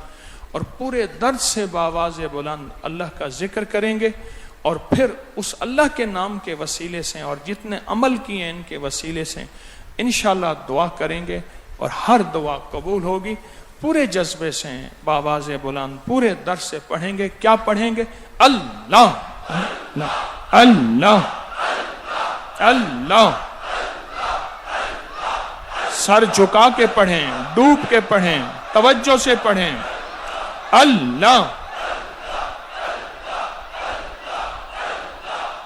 اور پورے درد سے بآواز بلند اللہ کا ذکر کریں گے. اور پھر اس اللہ کے نام کے وسیلے سے اور جتنے عمل کیے ان کے وسیلے سے انشاءاللہ دعا کریں گے اور ہر دعا قبول ہوگی. پورے جذبے سے بآواز بلند پورے درد سے پڑھیں گے. کیا پڑھیں گے؟ اللہ اللہ اللہ. سر جھکا کے پڑھیں، ڈوب کے پڑھیں، توجہ سے پڑھیں. اللہ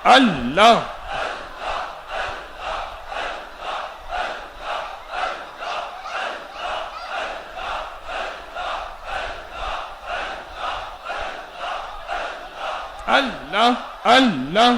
اللہ اللہ اللہ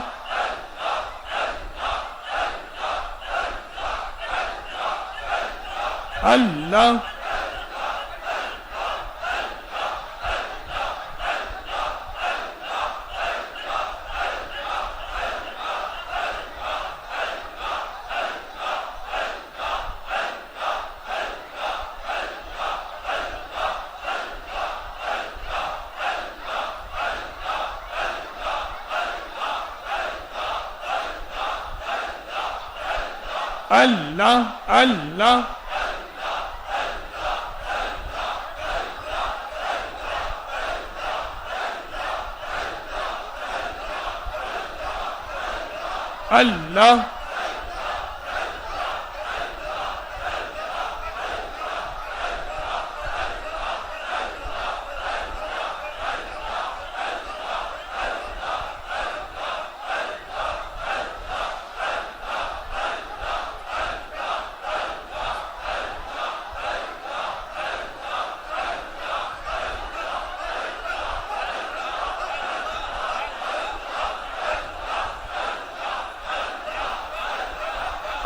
اللہ اللہ اللہ اللہ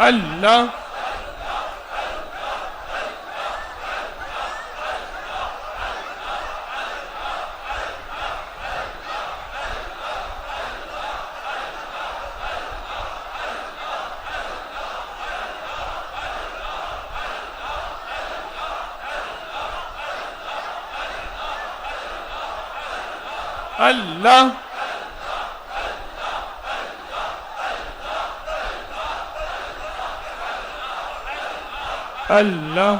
اللہ اللہ اللہ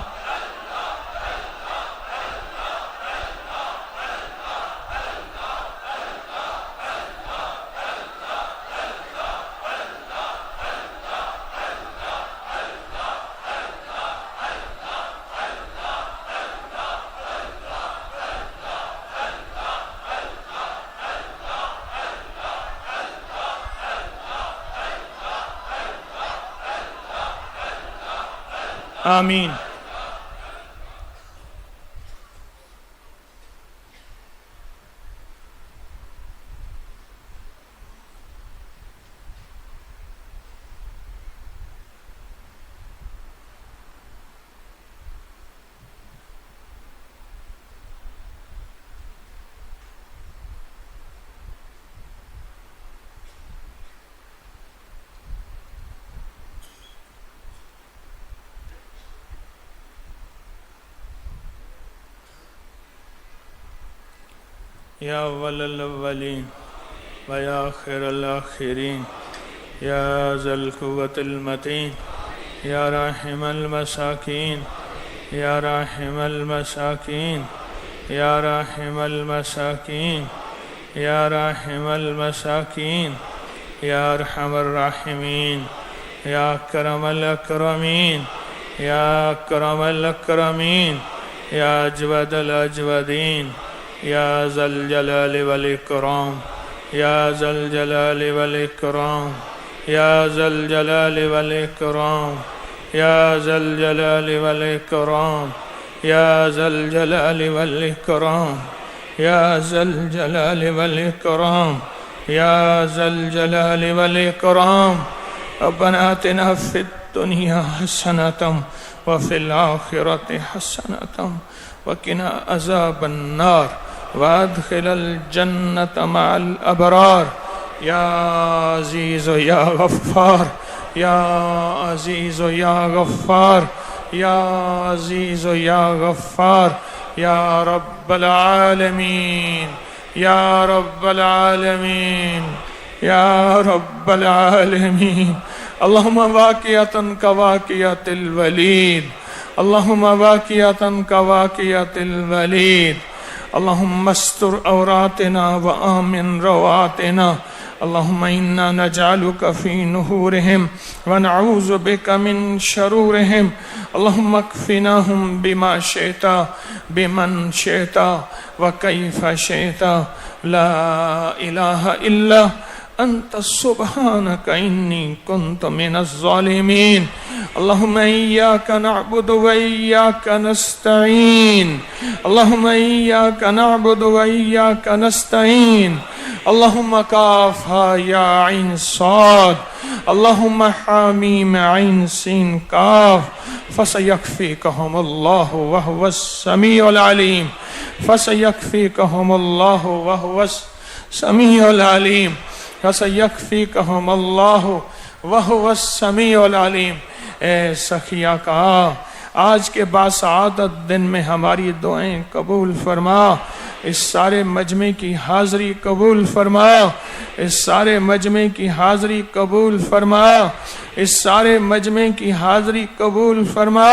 آمین. یا اول الاولین و یا آخر الاخرین یا ذا القوة المتین یا راحم المساکین یا راحم المساکین یا راحم المساکین یا راحم المساکین یا ارحم الراحمین یا اکرم الاکرمین یا اکرم الاکرمین یا اجود الاجودین یا ذا الجلال والاکرام یا ذا الجلال والاکرام یا ذا الجلال والاکرام یا ذا الجلال والاکرام یا ذا الجلال والاکرام یا ذا الجلال والاکرام یا ذا الجلال والاکرام. ربنا آتنا فی الدنیا حسنة وفی الآخرة حسنة وقنا عذاب النار وادخل الجنة مع الأبرار. یا عزیز و یا غفار یا عزیز و یا غفار یا عزیز و یا غفار یا رب العالمین یا رب العالمین یا رب العالمین. اللہم واقعتاً کواقعت الولید اللہم واقعتاً کواقعت الولید. اللہم استر عوراتنا وآمن رواتنا. اللہم انا نجعلک فی نحورہم ونعوذ بک من شرورہم. اللہم اکفناہم بما شئت بمن شئت وکیف شئت. لا الہ الا انت سبحانک انی کنت من الظالمین. اللہم ایاک نعبد و ایاک نستعین. اللہم ایاک نعبد و ایاک نستعین. اللہم کافہا یا عین صاد. اللہم حامیم عین سین کاف. فسیکفیکہم اللہ وہو السمیع العلیم. فسیکفیکہم اللہ وہو السمیع العلیم. فسیکفیکہم اللہ وہو السمیع العلیم. اے سخیہ کا آج کے باسعادت دن میں ہماری دعائیں قبول فرما. اس سارے مجمع کی حاضری قبول فرما. اس سارے مجمع کی حاضری قبول فرما. اس سارے مجمع کی حاضری قبول فرما.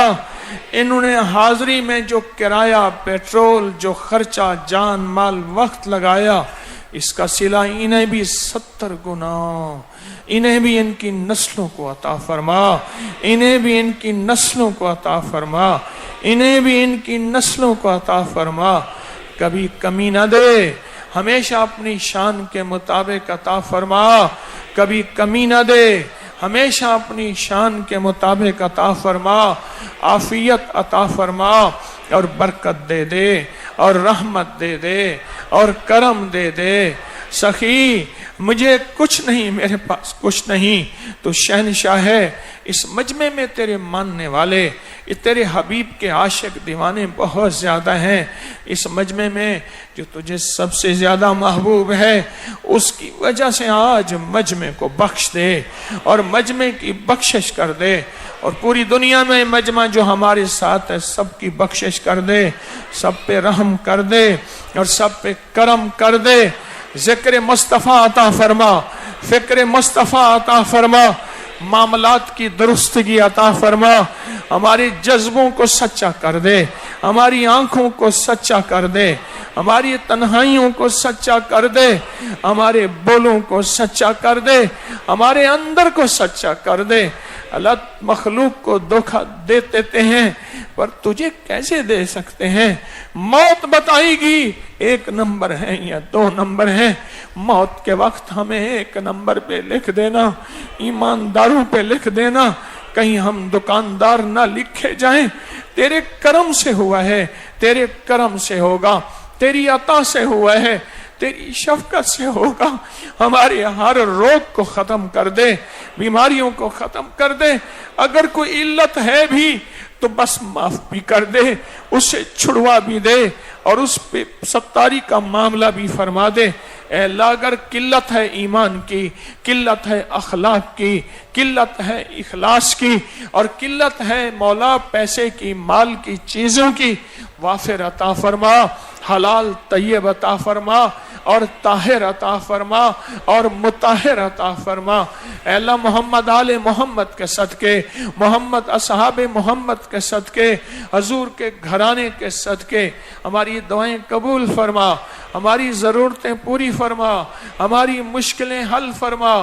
انہوں نے حاضری میں جو کرایہ پیٹرول جو خرچہ جان مال وقت لگایا اس کا صلہ انہیں بھی 70 گنا انہیں بھی ان کی نسلوں کو عطا فرما. انہیں بھی ان کی نسلوں کو عطا فرما. انہیں بھی ان کی نسلوں کو عطا فرما. کبھی کمی نہ دے. ہمیشہ اپنی شان کے مطابق عطا فرما. کبھی کمی نہ دے. ہمیشہ اپنی شان کے مطابق عطا فرما. عافیت عطا فرما اور برکت دے دے اور رحمت دے دے اور کرم دے دے. سخی مجھے کچھ نہیں، میرے پاس کچھ نہیں، تو شہنشاہ ہے. اس مجمع میں تیرے ماننے والے تیرے حبیب کے عاشق دیوانے بہت زیادہ ہیں. اس مجمع میں جو تجھے سب سے زیادہ محبوب ہے اس کی وجہ سے آج مجمع کو بخش دے اور مجمع کی بخشش کر دے. اور پوری دنیا میں مجمع جو ہمارے ساتھ ہے سب کی بخشش کر دے. سب پہ رحم کر دے اور سب پہ کرم کر دے. ذکر مصطفیٰ عطا فرما. فکر مصطفیٰ عطا فرما. معاملات کی درستگی عطا فرما. ہمارے جذبوں کو سچا کر دے. ہماری آنکھوں کو سچا کر دے. ہماری تنہائیوں کو سچا کر دے. ہمارے بولوں کو سچا کر دے. ہمارے اندر کو سچا کر دے. اللہ مخلوق کو دھوکہ دیتے ہیں پر تجھے کیسے دے سکتے ہیں؟ موت بتائے گی 1 نمبر ہے یا 2 نمبر ہے. موت کے وقت ہمیں 1 نمبر پہ لکھ دینا. ایمانداروں پہ لکھ دینا. کہیں ہم دکاندار نہ لکھے جائیں. تیرے کرم سے ہوا ہے, تیرے کرم سے ہوگا, تیری عطا سے ہوا ہے, تیری شفقت سے ہوگا. ہمارے ہر روگ کو ختم کر دے, بیماریوں کو ختم کر دے. اگر کوئی علت ہے بھی تو بس معاف بھی کر دے, اسے چھڑوا بھی دے, اور اس پہ ستاری کا معاملہ بھی فرما دے. اے اللہ, اگر قلت ہے ایمان کی, قلت ہے اخلاق کی, قلت ہے اخلاص کی, اور قلت ہے مولا پیسے کی, مال کی, چیزوں کی, وافر عطا فرما, حلال طیب عطا فرما, اور طاہر عطا فرما, اور مطہر عطا فرما. اے اللہ, محمد آل محمد کے صدقے, محمد اصحاب محمد کے صدقے, حضور کے گھرانے کے صدقے ہماری دعائیں قبول فرما, ہماری ضرورتیں پوری فرما, ہماری مشکلیں حل فرما,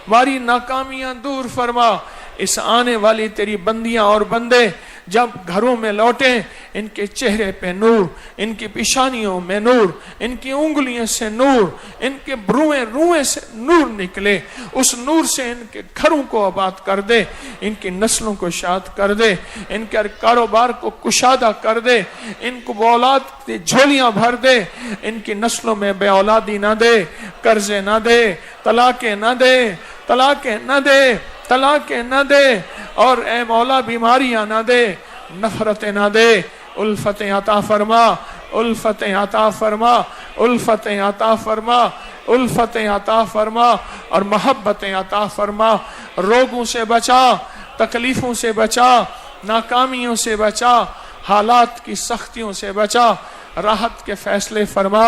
ہماری ناکامیاں دور فرما. اس آنے والی تیری بندیاں اور بندے جب گھروں میں لوٹیں, ان کے چہرے پہ نور, ان کی پیشانیوں میں نور, ان کی انگلیوں سے نور, ان کے روئیں سے نور نکلے. اس نور سے ان کے گھروں کو آباد کر دے, ان کی نسلوں کو شاد کر دے, ان کے کاروبار کو کشادہ کر دے, ان کو اولاد کی جھولیاں بھر دے, ان کی نسلوں میں بے اولادی نہ دے, قرضے نہ دے, طلاقیں نہ دے, طلاقیں نہ دے, طلاقیں نہ دے, اور اے مولا بیماریاں نہ دے, نفرتیں نہ دے. الفتیں عطا فرما, الفتیں عطا فرما, الفتیں عطا فرما, الفتیں عطا فرما, اور محبتیں عطا فرما. روگوں سے بچا, تکلیفوں سے بچا, ناکامیوں سے بچا, حالات کی سختیوں سے بچا. راحت کے فیصلے فرما,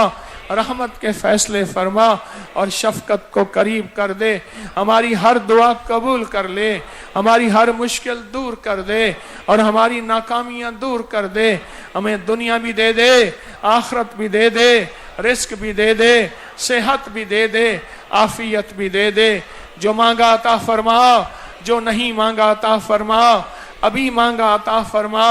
رحمت کے فیصلے فرما, اور شفقت کو قریب کر دے. ہماری ہر دعا قبول کر لے, ہماری ہر مشکل دور کر دے, اور ہماری ناکامیاں دور کر دے. ہمیں دنیا بھی دے دے, آخرت بھی دے دے, رزق بھی دے دے, صحت بھی دے دے, عافیت بھی دے دے. جو مانگا عطا فرما, جو نہیں مانگا عطا فرما, ابھی مانگا عطا فرما,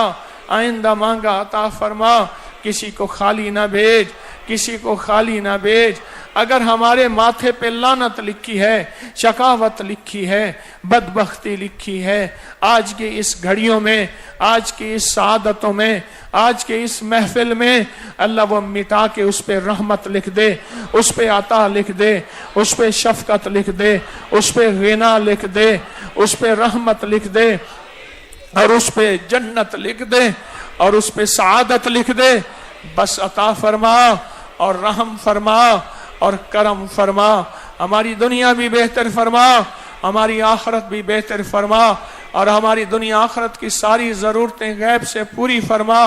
آئندہ مانگا عطا فرما. کسی کو خالی نہ بھیج, کسی کو خالی نہ بھیج. اگر ہمارے ماتھے پہ لعنت لکھی ہے, شقاوت لکھی ہے, بدبختی لکھی ہے, آج کی اس گھڑیوں میں, آج کی اس سعادتوں میں, آج کے اس محفل میں, اللہ وہ مٹا کے اس پہ رحمت لکھ دے, اس پہ عطا لکھ دے, اس پہ شفقت لکھ دے, اس پہ غنا لکھ دے, اس پہ رحمت لکھ دے, اور اس پہ جنت لکھ دے, اور اس پہ سعادت لکھ دے. بس عطا فرما, اور رحم فرما, اور کرم فرما. ہماری دنیا بھی بہتر فرما, ہماری آخرت بھی بہتر فرما, اور ہماری دنیا آخرت کی ساری ضرورتیں غیب سے پوری فرما,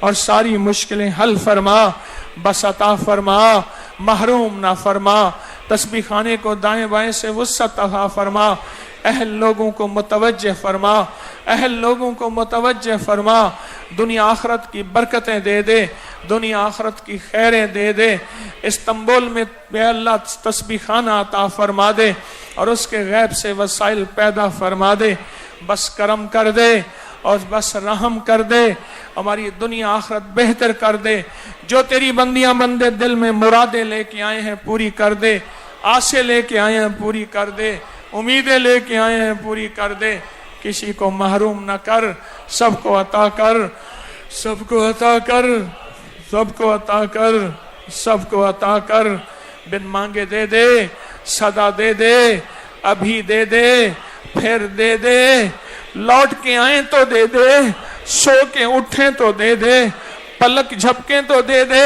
اور ساری مشکلیں حل فرما. بس عطا فرما, محروم نہ فرما. تسبیح خانے کو دائیں بائیں سے وسعت عطا فرما. اہل لوگوں کو متوجہ فرما, اہل لوگوں کو متوجہ فرما. دنیا آخرت کی برکتیں دے دے, دنیا آخرت کی خیریں دے دے. استنبول میں بے اللہ تسبیح خانہ عطا فرما دے, اور اس کے غیب سے وسائل پیدا فرما دے. بس کرم کر دے, اور بس رحم کر دے, ہماری دنیا آخرت بہتر کر دے. جو تیری بندیاں بندے دل میں مرادیں لے کے آئے ہیں پوری کر دے, آسے لے کے آئے ہیں پوری کر دے, امیدیں لے کے آئے ہیں پوری کر دے. کسی کو محروم نہ کر, سب کو عطا کر, سب کو عطا کر, سب کو عطا کر, سب کو عطا کر. بن مانگے دے دے, صدا دے دے, ابھی دے دے, پھر دے دے, لوٹ کے آئیں تو دے دے, سو کے اٹھیں تو دے دے, پلک جھپکیں تو دے دے,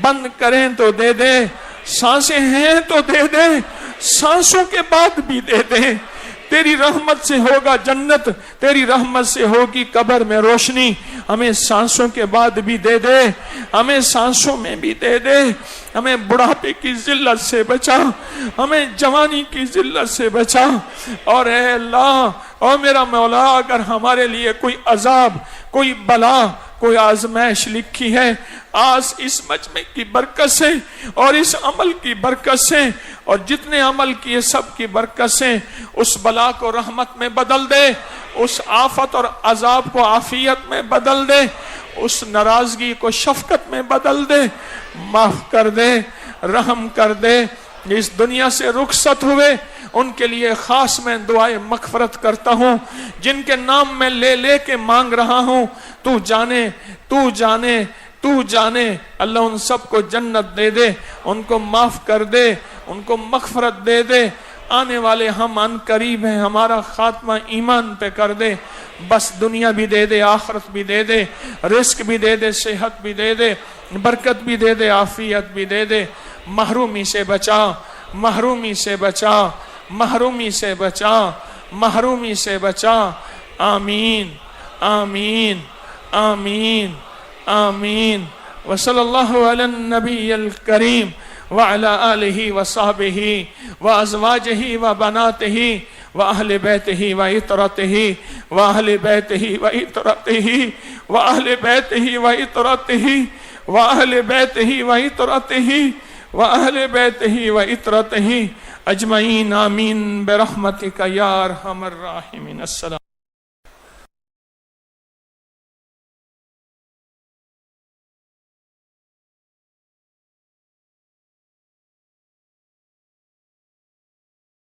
بند کریں تو دے دے, سانسیں ہیں تو دے دے, سانسوں کے بعد بھی دے دے. تیری رحمت سے ہوگا جنت, تیری رحمت سے ہوگی قبر میں روشنی. ہمیں سانسوں کے بعد بھی دے دے, ہمیں سانسوں میں بھی دے دے. ہمیں بڑھاپے کی ذلت سے بچا, ہمیں جوانی کی ذلت سے بچا. اور اے اللہ, اور میرا مولا, اگر ہمارے لیے کوئی عذاب, کوئی بلا, کوئی آزمائش لکھی ہے, آج اس مجمع کی برکت سے, اور اس عمل کی برکت سے, اور جتنے عمل کیے سب کی برکت سے, اس بلا کو رحمت میں بدل دے, اس آفت اور عذاب کو عافیت میں بدل دے, اس ناراضگی کو شفقت میں بدل دے. معاف کر دے, رحم کر دے. اس دنیا سے رخصت ہوئے ان کے لیے خاص میں دعائے مغفرت کرتا ہوں، جن کے نام میں لے لے کے مانگ رہا ہوں۔ تو جانے تو جانے تو جانے، اللہ ان سب کو جنت دے دے، ان کو معاف کر دے، ان کو مغفرت دے دے۔ آنے والے ہم ان قریب ہیں، ہمارا خاتمہ ایمان پہ کر دے، بس دنیا بھی دے دے، آخرت بھی دے دے، رزق بھی دے دے، صحت بھی دے دے، برکت بھی دے دے، عافیت بھی دے دے، محرومی سے بچا، محرومی سے بچا، محرومی سے بچا، محرومی سے بچا۔ آمین آمین آمین آمین۔ وصلی اللہ علی النبی الکریم وعلى آلہ وصحبہ وازواجہ وبناتہ وأهل بيته وعطرته وأهل بيته وعطرته وأهل بيته وعطرته وأهل بيته وعطرته وأهل بيته وعطرته أجمعين آمين برحمتك يا أرحم الراحمين۔ السلام۔